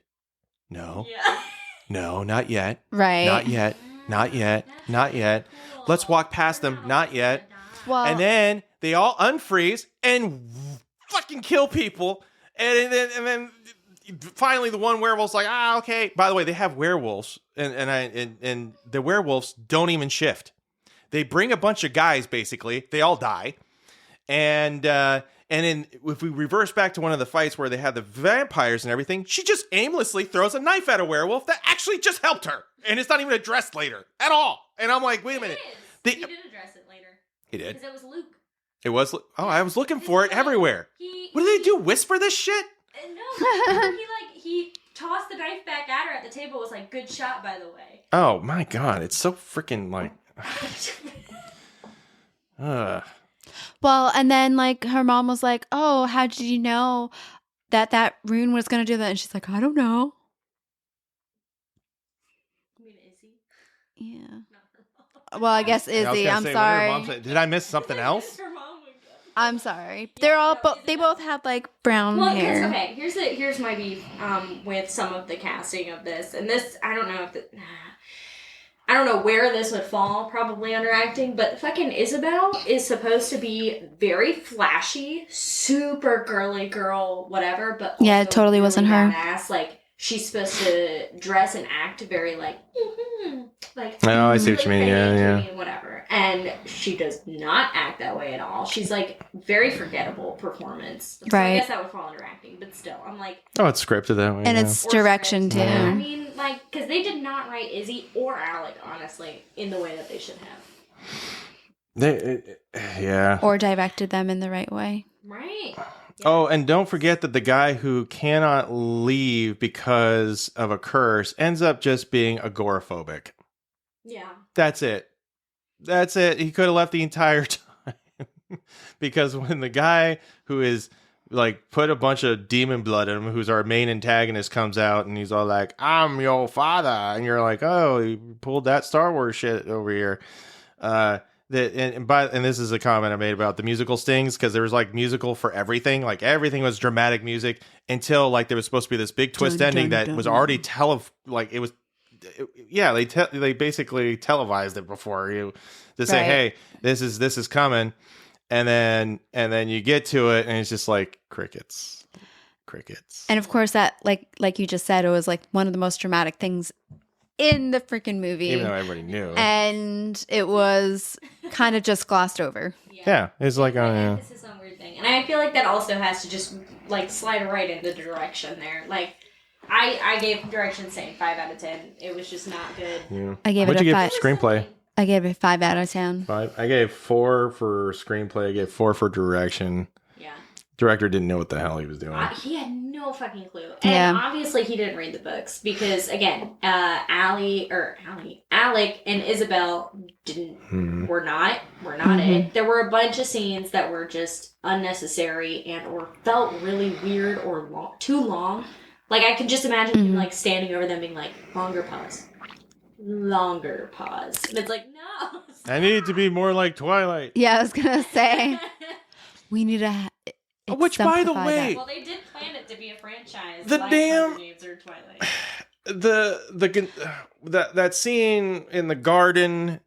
No. Yeah. No, not yet. Right. Not yet. Not yet. Not yet. Let's walk past them. Not yet. Well, And then they all unfreeze and fucking kill people. And then finally the one werewolf's like, okay. By the way, they have werewolves, and the werewolves don't even shift. They bring a bunch of guys, basically. They all die. And then if we reverse back to one of the fights where they had the vampires and everything, she just aimlessly throws a knife at a werewolf that actually just helped her. And it's not even addressed later at all. And I'm like, wait a minute. He did address it later. He did? Because it was Luke. It was? Oh, I was looking for it everywhere. What do they do? Whisper this shit? No, he tossed the knife back at her at the table. Was like, good shot, by the way. Oh my God. It's so freaking like... well, and then like her mom was like, oh, how did you know that rune was going to do that? And she's like, I don't know. You mean Izzy? Yeah. Well, I guess Izzy. I'm sorry. Did I miss something else? Her mom would go. I'm sorry. They're all they both have like brown hair. Okay, here's my beef with some of the casting of this, and this I don't know I don't know where this would fall, probably under acting, but fucking Isabel is supposed to be very flashy, super girly girl, whatever, but also yeah, it totally really wasn't her. badass. Like she's supposed to dress and act very like like Oh, I see what you mean. Yeah. whatever. And she does not act that way at all. She's like very forgettable performance. So right. I guess that would fall under acting, but still, I'm like, Oh, it's scripted that way. And yeah. it's direction too. I mean, like, because they did not write Izzy or Alec, honestly, in the way that they should have. Yeah. Or directed them in the right way. Right. Yeah. Oh, and don't forget that the guy who cannot leave because of a curse ends up just being agoraphobic. Yeah. That's it. He could have left the entire time. Because when the guy who is like put a bunch of demon blood in him, who's our main antagonist, comes out and he's all like, I'm your father. And you're like, oh, he pulled that Star Wars shit over here. And this is a comment I made about the musical stings, because there was like musical for everything. Like everything was dramatic music until like there was supposed to be this big twist ending that was already they basically televised it before you to say, hey, this is coming, and then you get to it and it's just like crickets. And of course that like you just said, it was like one of the most dramatic things in the freaking movie, even though everybody knew, and it was kind of just glossed over. Yeah, it's like this is some weird thing, and I feel like that also has to just like slide right into direction there. Like I gave direction saying 5 out of 10. It was just not good. Yeah. I gave What'd it you a give screenplay? I gave it 5 out of 10. 5. I gave 4 for screenplay. I gave 4 for direction. Yeah. Director didn't know what the hell he was doing. He had no fucking clue. And obviously he didn't read the books because, again, Alec and Isabel were not it. There were a bunch of scenes that were just unnecessary and or felt really weird or too long. Like, I could just imagine him, like, standing over them being like, longer pause. Longer pause. And it's like, no. Stop. I need it to be more like Twilight. Yeah, I was going to say, we need to... Which, by the way... Well, they did plan it to be a franchise. The like damn... Hunger Games or Twilight. That scene in the garden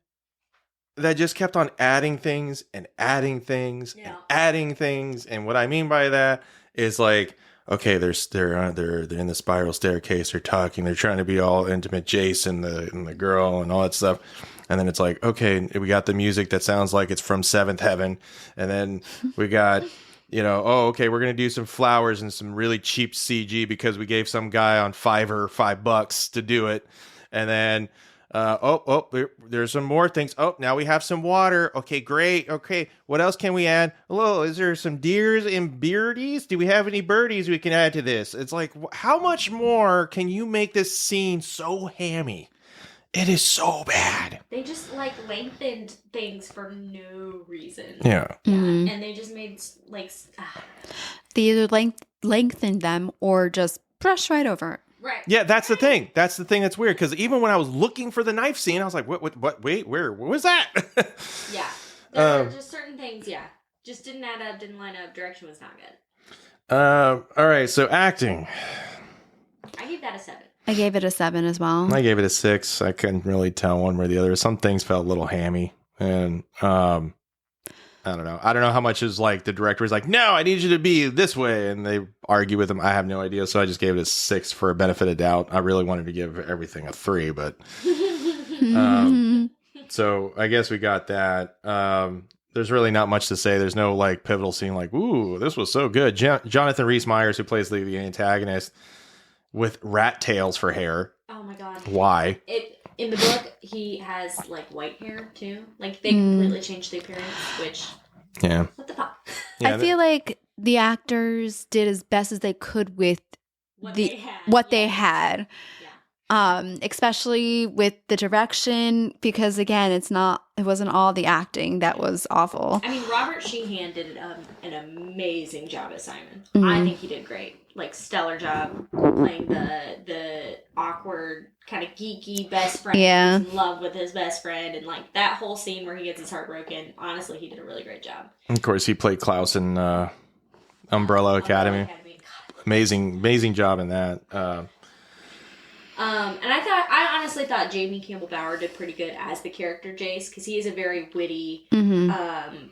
that just kept on adding things and adding things and adding things. And what I mean by that is like, okay, they're in the spiral staircase. They're talking. They're trying to be all intimate. Jace and the girl and all that stuff. And then it's like, okay, we got the music that sounds like it's from Seventh Heaven. And then we got, okay, we're going to do some flowers and some really cheap CG because we gave some guy on Fiverr $5 to do it. And then, there's some more things. Oh, now we have some water. Okay, great. Okay, what else can we add? Hello, is there some deers and birdies? Do we have any birdies we can add to this? It's like, how much more can you make this scene so hammy? It is so bad. They just, like, lengthened things for no reason. Yeah. Mm-hmm. And they just made, like... They either lengthened them or just brushed right over it. Right. Yeah, that's the thing. That's the thing that's weird. Because even when I was looking for the knife scene, I was like, what, wait, where was that? Yeah. There were just certain things, just didn't add up, didn't line up, direction was not good. All right, so acting. I gave that a 7. I gave it a 7 as well. I gave it a 6. I couldn't really tell one way or the other. Some things felt a little hammy. And I don't know. I don't know how much is like the director was like, no, I need you to be this way. And they argue with him. I have no idea. So I just gave it a 6 for a benefit of doubt. I really wanted to give everything a 3, but so I guess we got that. There's really not much to say. There's no like pivotal scene like, ooh, this was so good. Jonathan Rhys-Meyers, who plays the antagonist, with rat tails for hair. Oh my god. Why? In the book, he has like white hair too. Like they completely changed the appearance, which what the fuck? I feel like the actors did as best as they could with what they had. Especially with the direction, because again, it wasn't all the acting that was awful. I mean, Robert Sheehan did an amazing job as Simon. I think he did great. Like, stellar job playing the awkward, kind of geeky best friend who's in love with his best friend. And, like, that whole scene where he gets his heart broken, honestly, he did a really great job. Of course, he played Klaus in Umbrella Academy. Amazing job in that. And I honestly thought Jamie Campbell Bower did pretty good as the character Jace, because he is a very witty,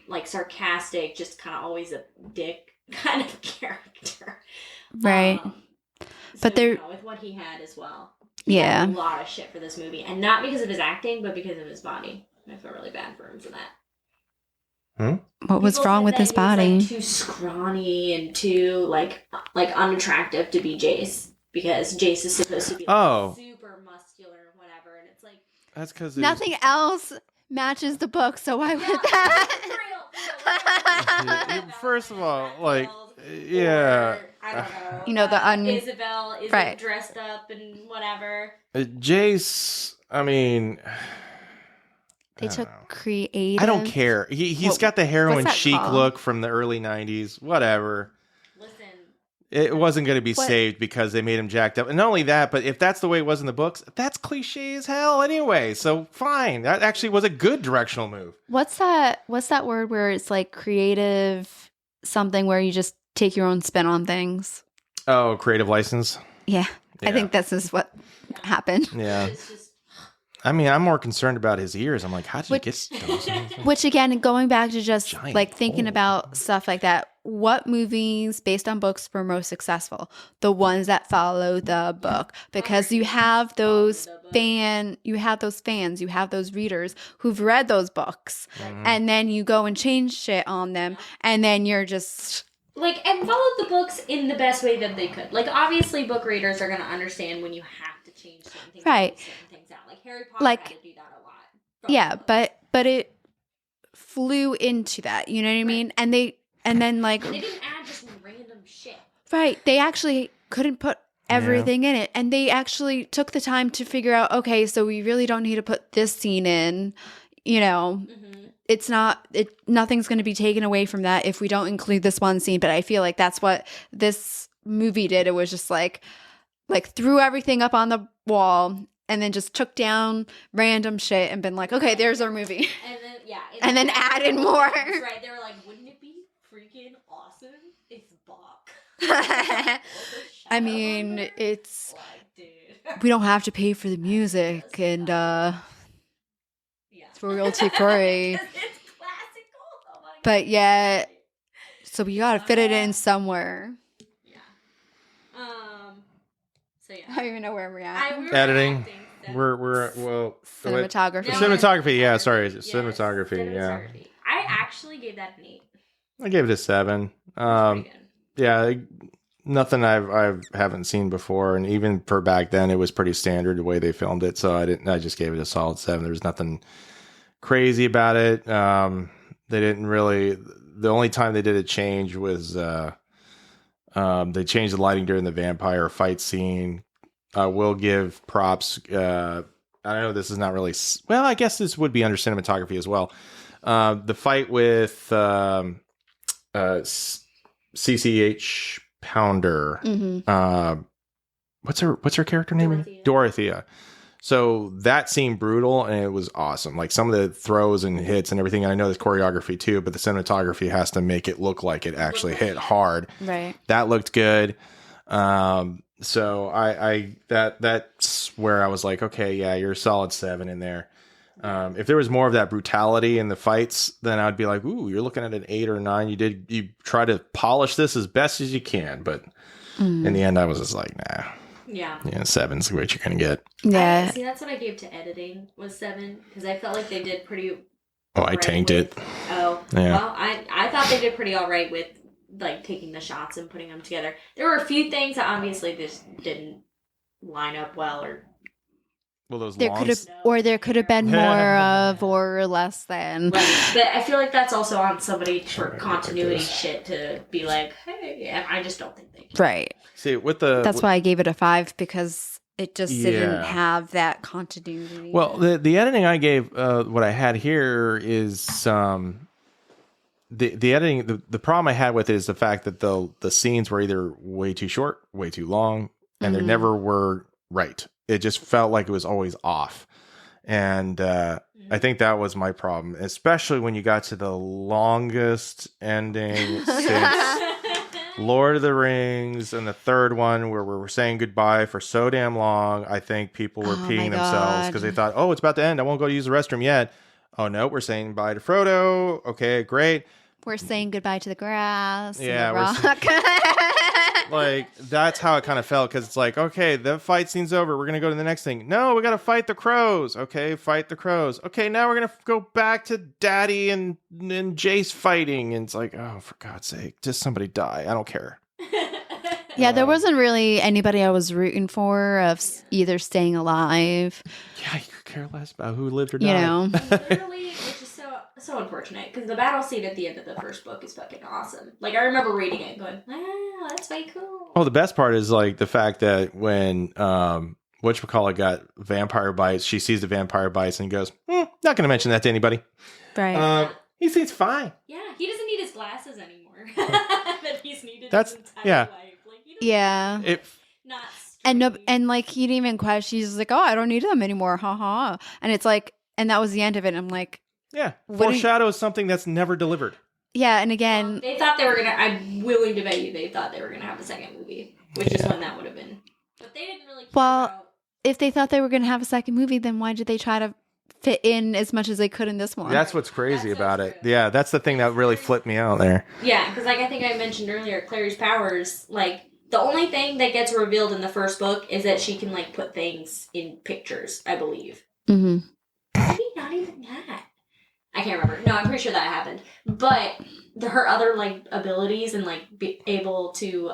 like sarcastic, just kind of always a dick kind of character. Right. But with what he had as well. He got a lot of shit for this movie, and not because of his acting, but because of his body. I feel really bad for him for that. What was wrong with his body? He was, like, too scrawny and too like unattractive to be Jace, because Jace is supposed to be super muscular and whatever, and it's like that's because nothing else matches the book, so why would that? First of all, like, I don't know. Isabel is dressed up and whatever. Jace, I mean, they took creative. I don't care. He's got the heroin chic look from the early 90s. Whatever. Listen. It wasn't going to be saved because they made him jacked up. And not only that, but if that's the way it was in the books, that's cliche as hell anyway. So fine. That actually was a good directional move. What's that word where it's like creative something where you just take your own spin on things? Oh, creative license? Yeah. I think this is what happened. Yeah. I mean, I'm more concerned about his ears. I'm like, how did you get those? Which, again, going back to just like thinking about stuff like that, what movies based on books were most successful? The ones that follow the book, because you have those fans, you have those readers who've read those books, and then you go and change shit on them, and then you're just like, and followed the books in the best way that they could. Like, obviously, book readers are going to understand when you have to change certain things, certain things out. Like Harry Potter had to do that a lot. Yeah, but it flew into that. You know what I mean? And then like they didn't add just random shit. Right. They actually couldn't put everything in it. And they actually took the time to figure out, okay, so we really don't need to put this scene in. You know, nothing's going to be taken away from that if we don't include this one scene. But I feel like that's what this movie did. It was just like threw everything up on the wall and then just took down random shit and been like, okay, there's our movie. And then, and then added more. Right. They were like, wouldn't it be freaking awesome if Bach? I mean, it's, like, dude. we don't have to pay for the music and, it's royalty free. It's classical. Oh my God. But yeah, so we gotta fit it in somewhere. Yeah. So yeah. I don't even know where we're at. Editing. We're Cinematography. Cinematography. Yeah, sorry, cinematography. Yeah. I actually gave that an 8. I gave it a 7. Yeah, nothing I haven't seen before, and even for back then, it was pretty standard the way they filmed it. So I just gave it a solid 7. There was nothing crazy about it. They didn't really. The only time they did a change was they changed the lighting during the vampire fight scene. I will give props. I don't know. This is not really. Well, I guess this would be under cinematography as well. The fight with CCH Pounder. Mm-hmm. What's her character name? Dorothea. So that seemed brutal and it was awesome. Like some of the throws and hits and everything. I know there's choreography too, but the cinematography has to make it look like it actually hit hard. Right. That looked good. So that's where I was like, okay, yeah, you're a solid 7 in there. If there was more of that brutality in the fights, then I'd be like, ooh, you're looking at an 8 or a 9. You try to polish this as best as you can, but in the end, I was just like, nah. Yeah. 7's what you're gonna get. Yeah. See, that's what I gave to editing was 7 because I felt like they did pretty. Oh, I tanked it. Oh, yeah. Well, I thought they did pretty all right with like taking the shots and putting them together. There were a few things that obviously just didn't line up well, or those there could have been more of or less than. Right. But I feel like that's also on somebody for continuity shit to be like, hey, and I just don't think they did. Right. See, that's why I gave it a 5 because it just didn't have that continuity. Well, the editing I gave, what I had here is the editing. The problem I had with it is the fact that the scenes were either way too short, way too long, and they never were right. It just felt like it was always off. And I think that was my problem, especially when you got to the longest ending since Lord of the Rings and the third one where we were saying goodbye for so damn long. I think people were peeing themselves because they thought, oh, it's about to end. I won't go to use the restroom yet. Oh, no, we're saying bye to Frodo. Okay, great. We're saying goodbye to the grass. Yeah, and the rock. Like, that's how it kind of felt because it's like, okay, the fight scene's over. We're going to go to the next thing. No, we got to fight the crows. Okay, fight the crows. Okay, now we're going to go back to Daddy and Jace fighting. And it's like, oh, for God's sake, just somebody die. I don't care. Yeah, there wasn't really anybody I was rooting for of either staying alive. Yeah, you could care less about who lived or died. You know. Literally, which is so unfortunate because the battle scene at the end of the first book is fucking awesome. Like, I remember reading it and going, wow, that's way cool. Oh, the best part is like the fact that when whatchamacallit got vampire bites, she sees the vampire bites and goes, not going to mention that to anybody. Right. He seems fine. Yeah, he doesn't need his glasses anymore. That he's needed his entire yeah. life. Like, Yeah. Not and like he didn't even question. He's like, "Oh, I don't need them anymore." Ha. And it's like, and that was the end of it. And I'm like, yeah, foreshadow is something that's never delivered. Yeah, and again, they thought they were gonna. I'm willing to bet you they thought they were gonna have a second movie, which is when that would have been. But they didn't really. If they thought they were gonna have a second movie, then why did they try to fit in as much as they could in this one? That's what's crazy about it. Yeah, that's the thing that really flipped me out there. Yeah, because like I think I mentioned earlier, Clary's powers, like the only thing that gets revealed in the first book is that she can like put things in pictures, I believe. Mm-hmm. Maybe not even that. I can't remember. No, I'm pretty sure that happened. But her other like abilities and like be able to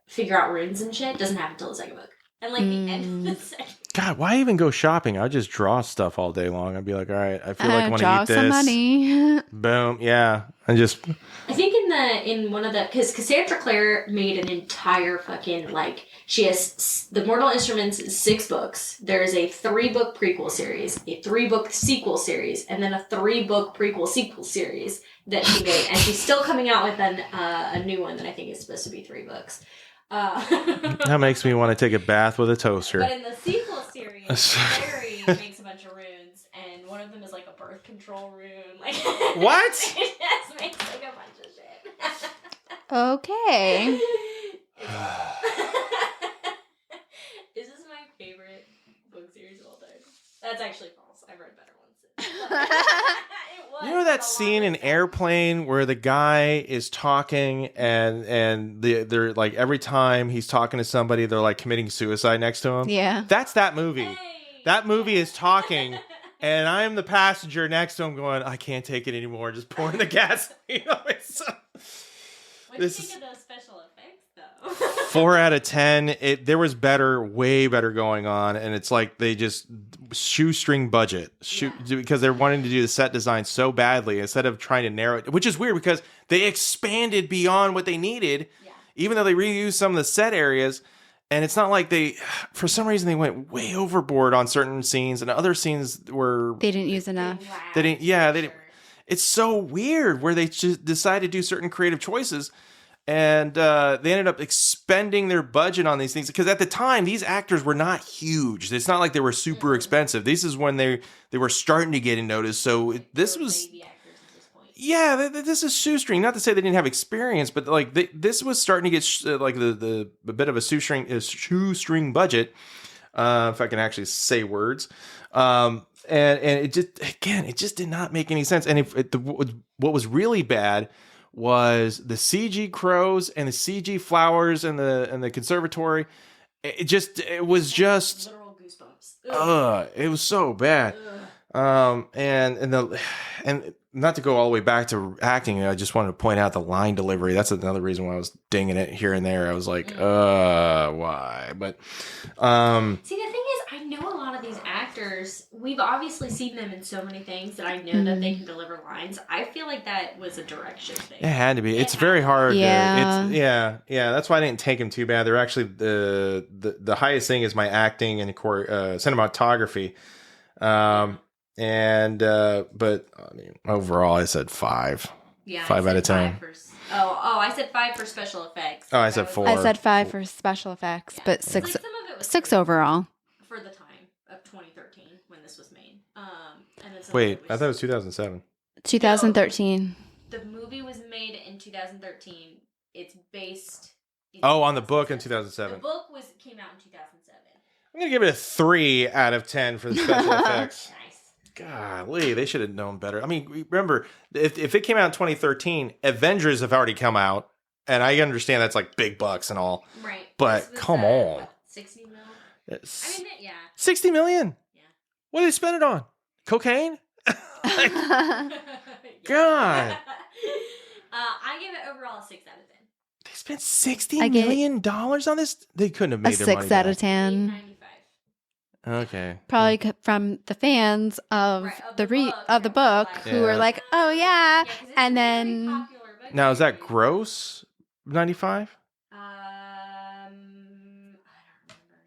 figure out runes and shit doesn't happen until the second book. And like the end of the second God, why even go shopping? I'd just draw stuff all day long. I'd be like, all right, I feel like I want to draw eat this. some money. Boom, yeah. And just I think in one of the, because Cassandra Clare made an entire fucking, like, she has the Mortal Instruments is 6 books. There's a 3-book prequel series, a 3-book sequel series, and then a 3-book prequel sequel series that she made, and she's still coming out with a new one that I think is supposed to be 3 books. That makes me want to take a bath with a toaster. But in the sequel series, Larry makes a bunch of runes, and one of them is like a birth control rune. Like What? It just makes like a bunch of shit. Okay. This is my favorite book series of all time. That's actually false. I've read better ones. You know that scene in Airplane where the guy is talking and they're like every time he's talking to somebody they're like committing suicide next to him? Yeah. That's that movie. Hey. That movie is talking and I'm the passenger next to him going, I can't take it anymore, just pouring the gasoline on myself. What do you think of those special effects though? 4 out of 10. There was way better going on, and it's like they just shoestring budget because they're wanting to do the set design so badly instead of trying to narrow it, which is weird because they expanded beyond what they needed, even though they reused some of the set areas. And it's not like for some reason, they went way overboard on certain scenes, and other scenes were They didn't use enough. They didn't. Yeah, they didn't. It's so weird where they just decided to do certain creative choices. And they ended up expending their budget on these things because at the time these actors were not huge. It's not like they were super expensive. This is when they were starting to get in notice. So this was, this is shoestring. Not to say they didn't have experience, but like this was starting to get like the bit of a shoestring budget, if I can actually say words. And it just did not make any sense. And what was really bad was the CG crows and the CG flowers and the conservatory. It was just literal goosebumps. It was so bad. And not to go all the way back to acting, I just wanted to point out the line delivery. That's another reason why I was dinging it here and there. I was like, why? But see, the thing is, I know a lot of these actors. We've obviously seen them in so many things that I know that they can deliver lines. I feel like that was a direction thing. It had to be. It's very hard. Yeah. That's why I didn't take him too bad. They're actually the highest thing is my acting and cinematography. But I mean, overall, I said 5. Yeah, 5 out of 10. I said 5 for special effects. Oh, I said 4. I said 5 for special effects, but 6 like some of it was 6 overall. For the time of 2013 when this was made. And then wait, I thought it was 2007. 2013. The movie was made in 2013. It's based. On the book in 2007. The book came out in 2007. I'm gonna give it a 3 out of 10 for the special effects. Nice. Golly, they should have known better. I mean, remember, if it came out in 2013, Avengers have already come out, and I understand that's like big bucks and all. Right. But come on. What, 60 mil? I mean, yeah. 60 million? Yeah. What did they spend it on? Cocaine? God. I give it overall a 6 out of 10. They spent $60 million on this? They couldn't have made a their 6 money out back. of 10. $8.95. Okay. Probably from the fans of the book who were like, "Oh yeah," and then now is that gross 95? I don't remember.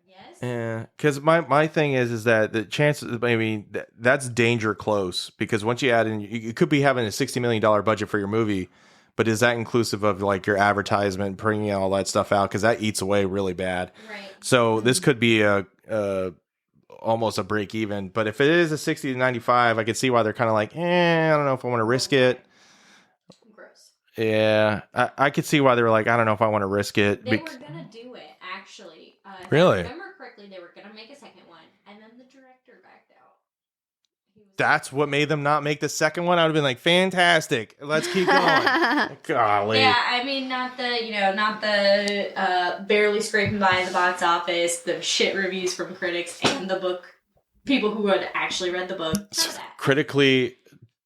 Yes. Yeah, because my thing is that the chances. I mean, that's danger close because once you add in, you could be having a $60 million budget for your movie, but is that inclusive of like your advertisement, bringing all that stuff out? Because that eats away really bad. Right. So this could be almost a break even, but if it is a 60 to 95, I could see why they're kind of like, I don't know if I want to risk it. Gross. Yeah, I could see why they were like, I don't know if I want to risk it. They were gonna do it actually. Really? If I remember correctly, they were gonna make a second one, and then the director backed out. That's what made them not make the second one. I would have been like, fantastic, let's keep going. Golly. Yeah, I mean, not the barely scraping by in the box office, the shit reviews from critics, and the book people who had actually read the book. None of that. Critically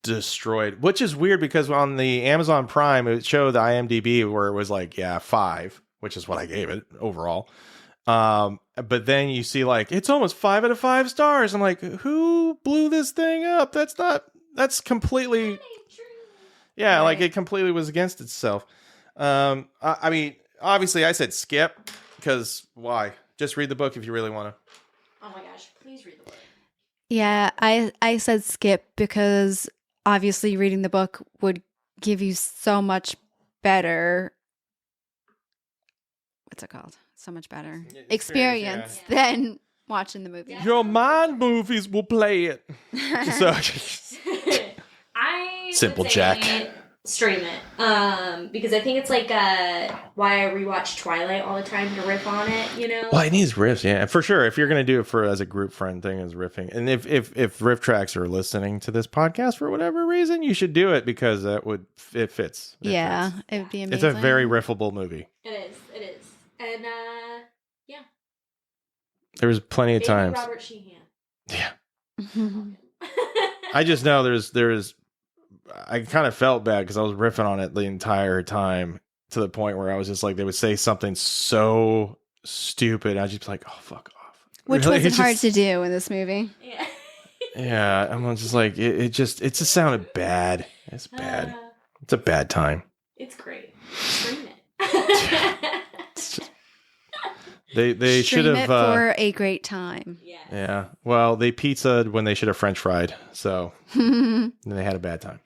destroyed, which is weird because on the Amazon Prime, it showed the IMDb where it was like, 5, which is what I gave it overall. But then you see like it's almost 5 out of 5 stars. I'm like, who blew this thing up? That's completely yeah, like it completely was against itself. I mean, obviously I said skip because why? Just read the book if you really want to. Oh my gosh, please read the book. Yeah, I said skip because obviously reading the book would give you so much better, what's it called? So much better experience than watching the movie. Your mind movies will play it. So I Simple would say Jack. Stream it. Because I think it's like why I rewatch Twilight all the time to riff on it, you know? Well, it needs riffs, yeah, for sure. If you're gonna do it for as a group friend thing as riffing, and if riff tracks are listening to this podcast for whatever reason, you should do it because it fits. Yeah, it would be amazing. It's a very riffable movie. It is. And yeah. There was plenty of Baby times. Robert Sheehan. Yeah. I just know there's I kind of felt bad because I was riffing on it the entire time to the point where I was just like, they would say something so stupid. I'd just be like, oh, fuck off. Which Really? wasn't hard to do in this movie. Yeah. Yeah. I'm just like, it just sounded bad. It's bad. It's a bad time. It's great. Stream it. They should have it for a great time. Yes. Yeah. Well, they pizzaed when they should have French fried. So then they had a bad time.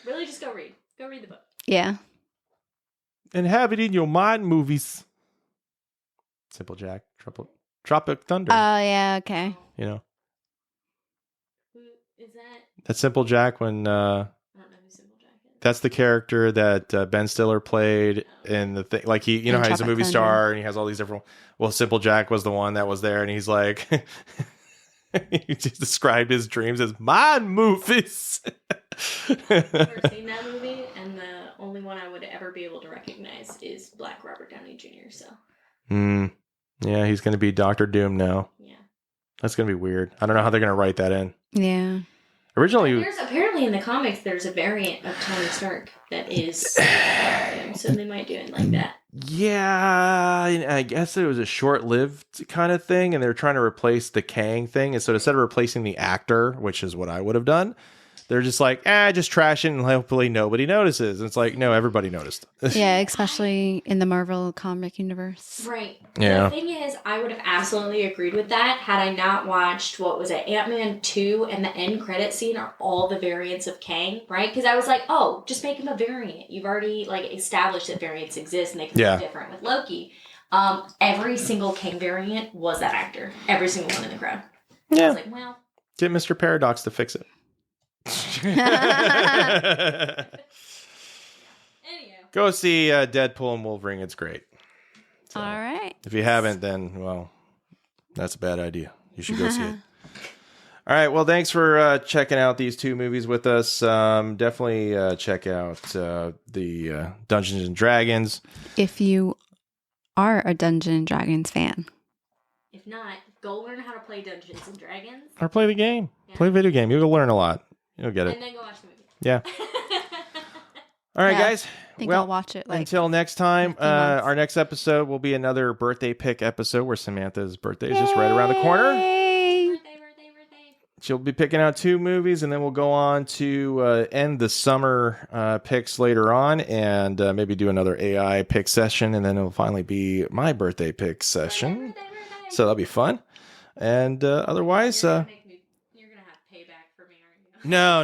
Really, just go read. Go read the book. Yeah. And have it in your mind movies. Simple Jack. Tropic Thunder. Oh, yeah, okay. You know. Who is that? That's Simple Jack when I don't know who Simple Jack is. that's the character that Ben Stiller played in the thing. Like he, you know how he's a movie star and he has all these different. Well, Simple Jack was the one that was there, and he's like, he just described his dreams as mind movies. I've never seen that movie, and the only one I would ever be able to recognize is Black Robert Downey Jr. So. Yeah, he's going to be Doctor Doom now. Yeah. That's going to be weird. I don't know how they're going to write that in. Yeah. Originally, There's apparently in the comics there's a variant of Tony Stark that is him, so they might do it like that. yeah, I guess it was a short-lived kind of thing, and they're trying to replace the Kang thing. And so instead of replacing the actor, which is what I would have done, they're just like, just trash it and hopefully nobody notices. And it's like, no, everybody noticed. Yeah, especially in the Marvel comic universe. Right. Yeah. The thing is, I would have absolutely agreed with that had I not watched, what was it, Ant-Man 2, and the end credit scene are all the variants of Kang, right? Because I was like, oh, just make him a variant. You've already established that variants exist and they can be different with Loki. Every single Kang variant was that actor. Every single one in the crowd. Yeah. I was like, well. Get Mr. Paradox to fix it. Anyhow. Go see Deadpool and Wolverine. It's great. So, all right. If you haven't, then, well, that's a bad idea. You should go see it. All right. Well, thanks for checking out these two movies with us. Definitely check out the Dungeons and Dragons. If you are a Dungeons and Dragons fan. If not, go learn how to play Dungeons and Dragons. Or play the game. Yeah. Play a video game. You'll learn a lot. You'll get it. And then go watch the movie. Yeah. All right, guys. I think I'll watch it. Until next time, our next episode will be another birthday pick episode where Samantha's birthday is just right around the corner. Birthday. She'll be picking out 2 movies, and then we'll go on to end the summer picks later on, and maybe do another AI pick session, and then it'll finally be my birthday pick session. Birthday. So that'll be fun. And otherwise, You're gonna have payback for me, aren't you? No.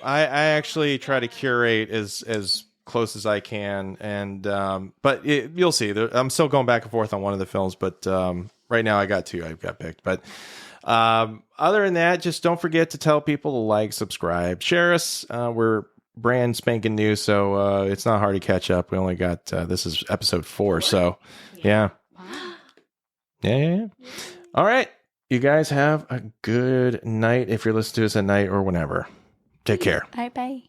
I actually try to curate as close as I can, and but you'll see. I'm still going back and forth on one of the films, but right now I got 2 I've got picked. But other than that, just don't forget to tell people to like, subscribe, share us. We're brand spanking new, so it's not hard to catch up. We only got this is episode 4, so yeah. Yeah. All right. You guys have a good night if you're listening to us at night or whenever. Take care. All right, bye.